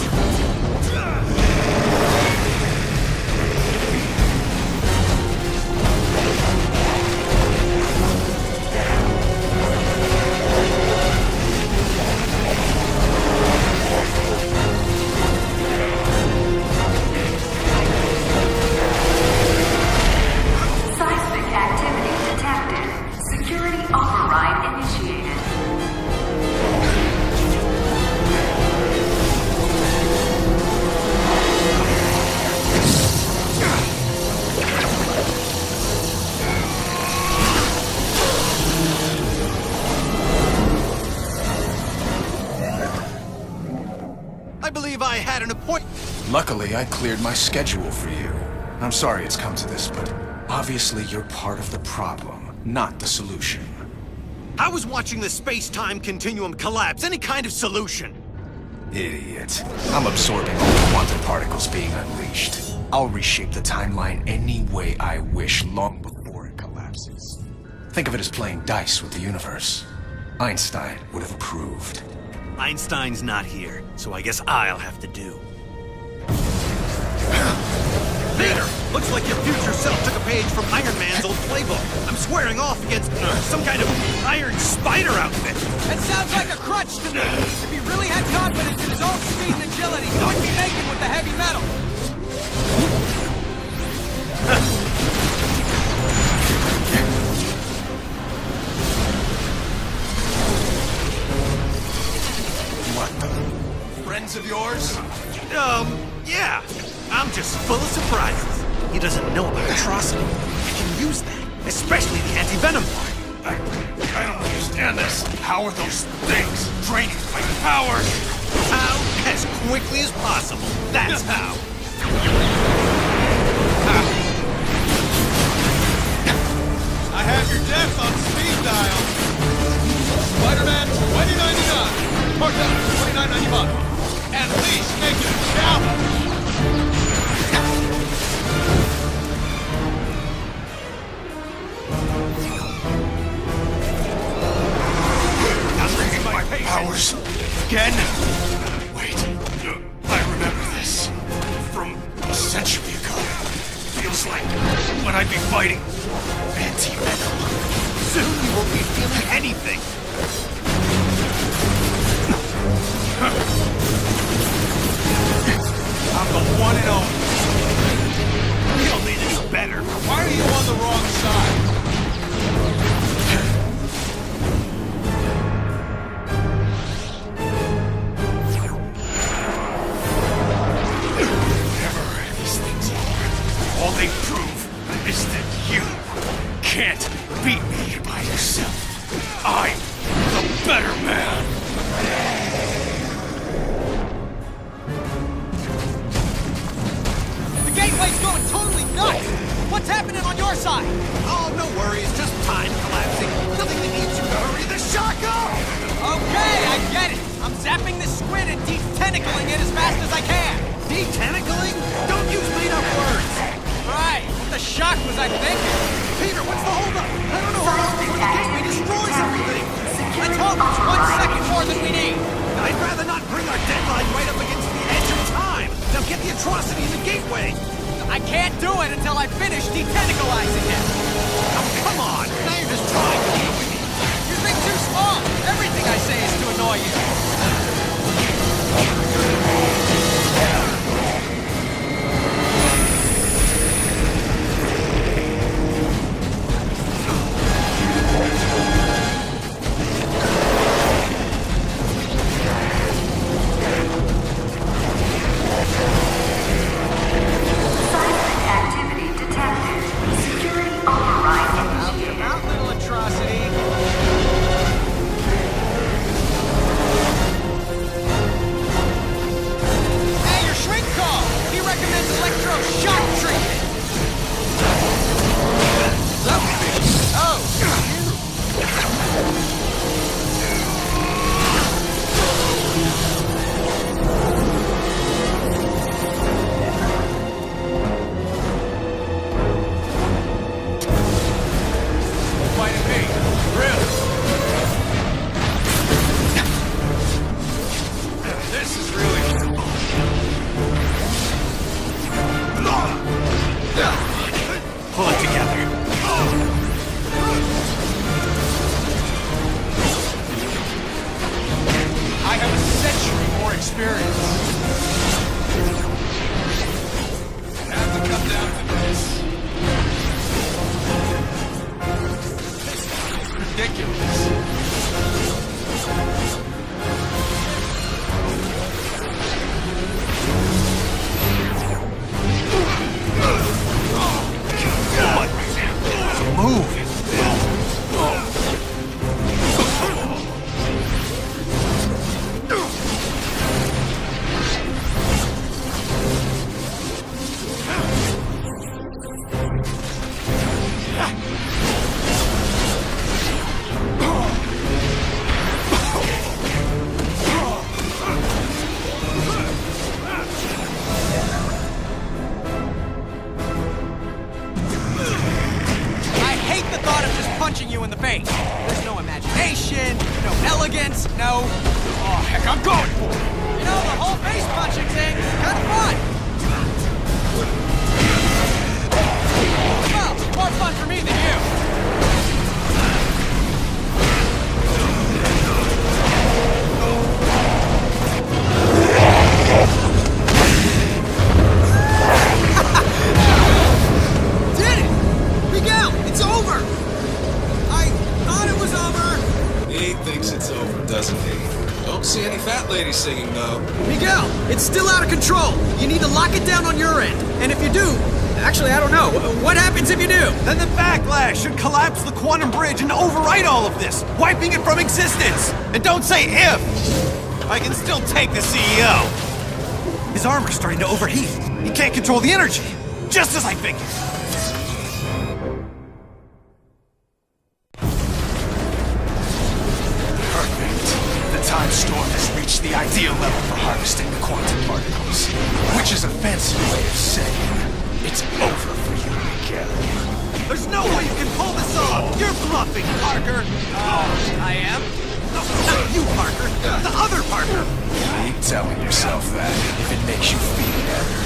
Seismic activity detected. Security override initiated. I believe I had an appointment. Luckily, I cleared my schedule for you. I'm sorry it's come to this, but obviously you're part of the problem, not the solution. I was watching the space-time continuum collapse. Any kind of solution. Idiot. I'm absorbing all the quantum particles being unleashed. I'll reshape the timeline any way I wish long before it collapses. Think of it as playing dice with the universe. Einstein would have approved. Einstein's not here, so I guess I'll have to do. Peter! Looks like your future self took a page from Iron Man's old playbook. I'm swearing off against some kind of iron spider outfit. That sounds like a crutch to me. If he really had confidence in his own speed and agility, he wouldn't be making with the heavy metal. What the? Friends of yours? Yeah. I'm just full of surprises. He doesn't know about atrocity. I can use that, especially the anti-venom part. I don't understand this. How are those things draining my power? How? As quickly as possible. That's how. I have your death on speed dial. Spider-Man 2099. Marked up 29.95. And please make it count. Powers again? Wait, I remember this from a century ago. Feels like when I'd be fighting anti-venom. Soon you won't be feeling anything. I'm the one and only. You'll need this better. Why are you on the wrong side? All they prove is that you can't beat me by yourself. I'm the better man. The gateway's going totally nuts! What's happening on your side? Oh, no worries. Just time collapsing. Nothing that needs you to hurry the shock up! Okay, I get it. I'm zapping this squid and de-tentacling it as fast as I can. De-tentacling? Don't use made-up words. Right. What the shock was I thinking? Peter, what's the holdup? I don't know how long before the gateway destroys everything. Let's hope it's 1 second more than we need. I'd rather not bring our deadline right up against the edge of time. Now get the atrocity in the gateway. I can't do it until I finish de-tentacalizing him. Oh, come on. Now you're just trying to deal with me. You think too small. Everything I say is to annoy you. punching you in the face. There's no imagination, no elegance, no Oh, heck, I'm going for it! You know, the whole face punching thing, kind of fun! Well, more fun for me than you! Did it! Miguel, it's over! I thought it was over! He thinks it's over, doesn't he? Don't see any fat ladies singing, though. Miguel, it's still out of control. You need to lock it down on your end. And if you do, actually, I don't know. What happens if you do? Then the backlash should collapse the quantum bridge and overwrite all of this, wiping it from existence. And don't say if. I can still take the CEO. His armor's starting to overheat. He can't control the energy. Just as I figured. Time storm has reached the ideal level for harvesting the quantum particles, which is a fancy way of saying it's over for you, Miguel. There's no way you can pull this off! You're bluffing, Parker! I am? No, not you, Parker! The other Parker! Keep telling yourself that if it makes you feel better.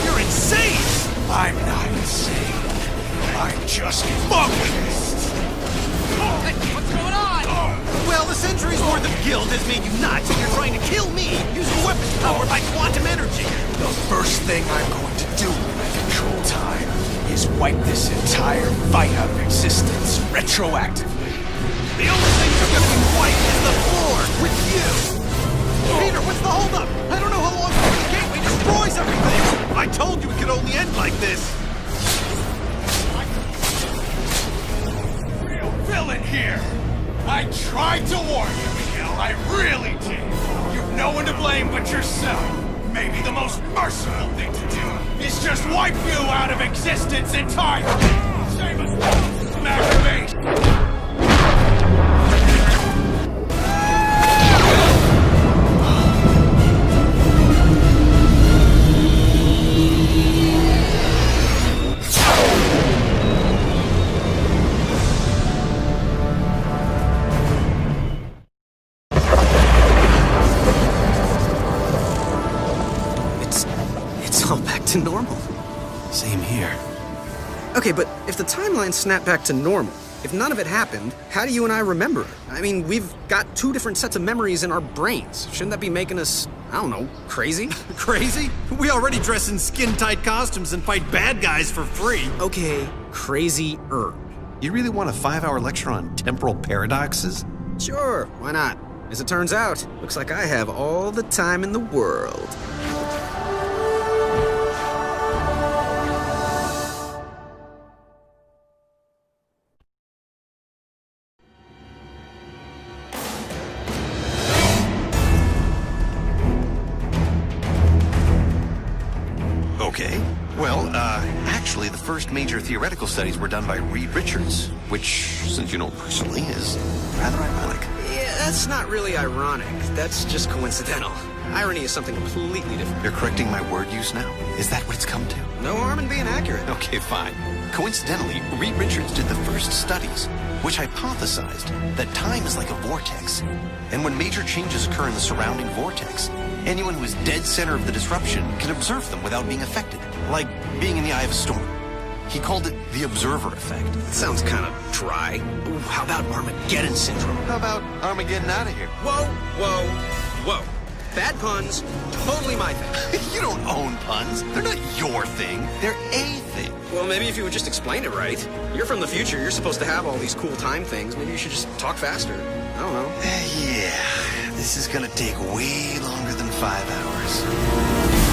You're insane! I'm not insane. I'm just focused. Hey, what's going on? Well, the century's worth of guilt has made you nuts, and you're trying to kill me using weapons powered by quantum energy. The first thing I'm going to do when I control time is wipe this entire fight out of existence retroactively. The only thing you're gonna be white is the floor with you. Peter, what's the holdup? I don't know how long before the gateway destroys everything! I told you it could only end like this! Real villain here! I tried to warn you, Miguel, I really did! You've no one to blame but yourself! Maybe the most merciful thing to do is just wipe you out of existence entirely! Save us from aggravation! It's all back to normal. Same here. Okay, but if the timeline snapped back to normal, if none of it happened, how do you and I remember it? I mean, we've got two different sets of memories in our brains. Shouldn't that be making us, I don't know, crazy? Crazy? We already dress in skin-tight costumes and fight bad guys for free. Okay, crazy-er. You really want a 5-hour lecture on temporal paradoxes? Sure, why not? As it turns out, looks like I have all the time in the world. Okay. Well, actually, the first major theoretical studies were done by Reed Richards, which, since you know personally, is rather ironic. Yeah, that's not really ironic. That's just coincidental. Irony is something completely different. You're correcting my word use now? Is that what it's come to? No harm in being accurate. Okay, fine. Coincidentally, Reed Richards did the first studies, which hypothesized that time is like a vortex. And when major changes occur in the surrounding vortex, anyone who is dead center of the disruption can observe them without being affected, like being in the eye of a storm. He called it the observer effect. That sounds kind of dry. Ooh, how about Armageddon syndrome? How about Armageddon out of here? Whoa, whoa, whoa. Bad puns, totally my thing. You don't own puns. They're not your thing. They're a thing. Well, maybe if you would just explain it right. You're from the future. You're supposed to have all these cool time things. Maybe you should just talk faster. I don't know. Yeah, this is gonna take way longer than 5 hours.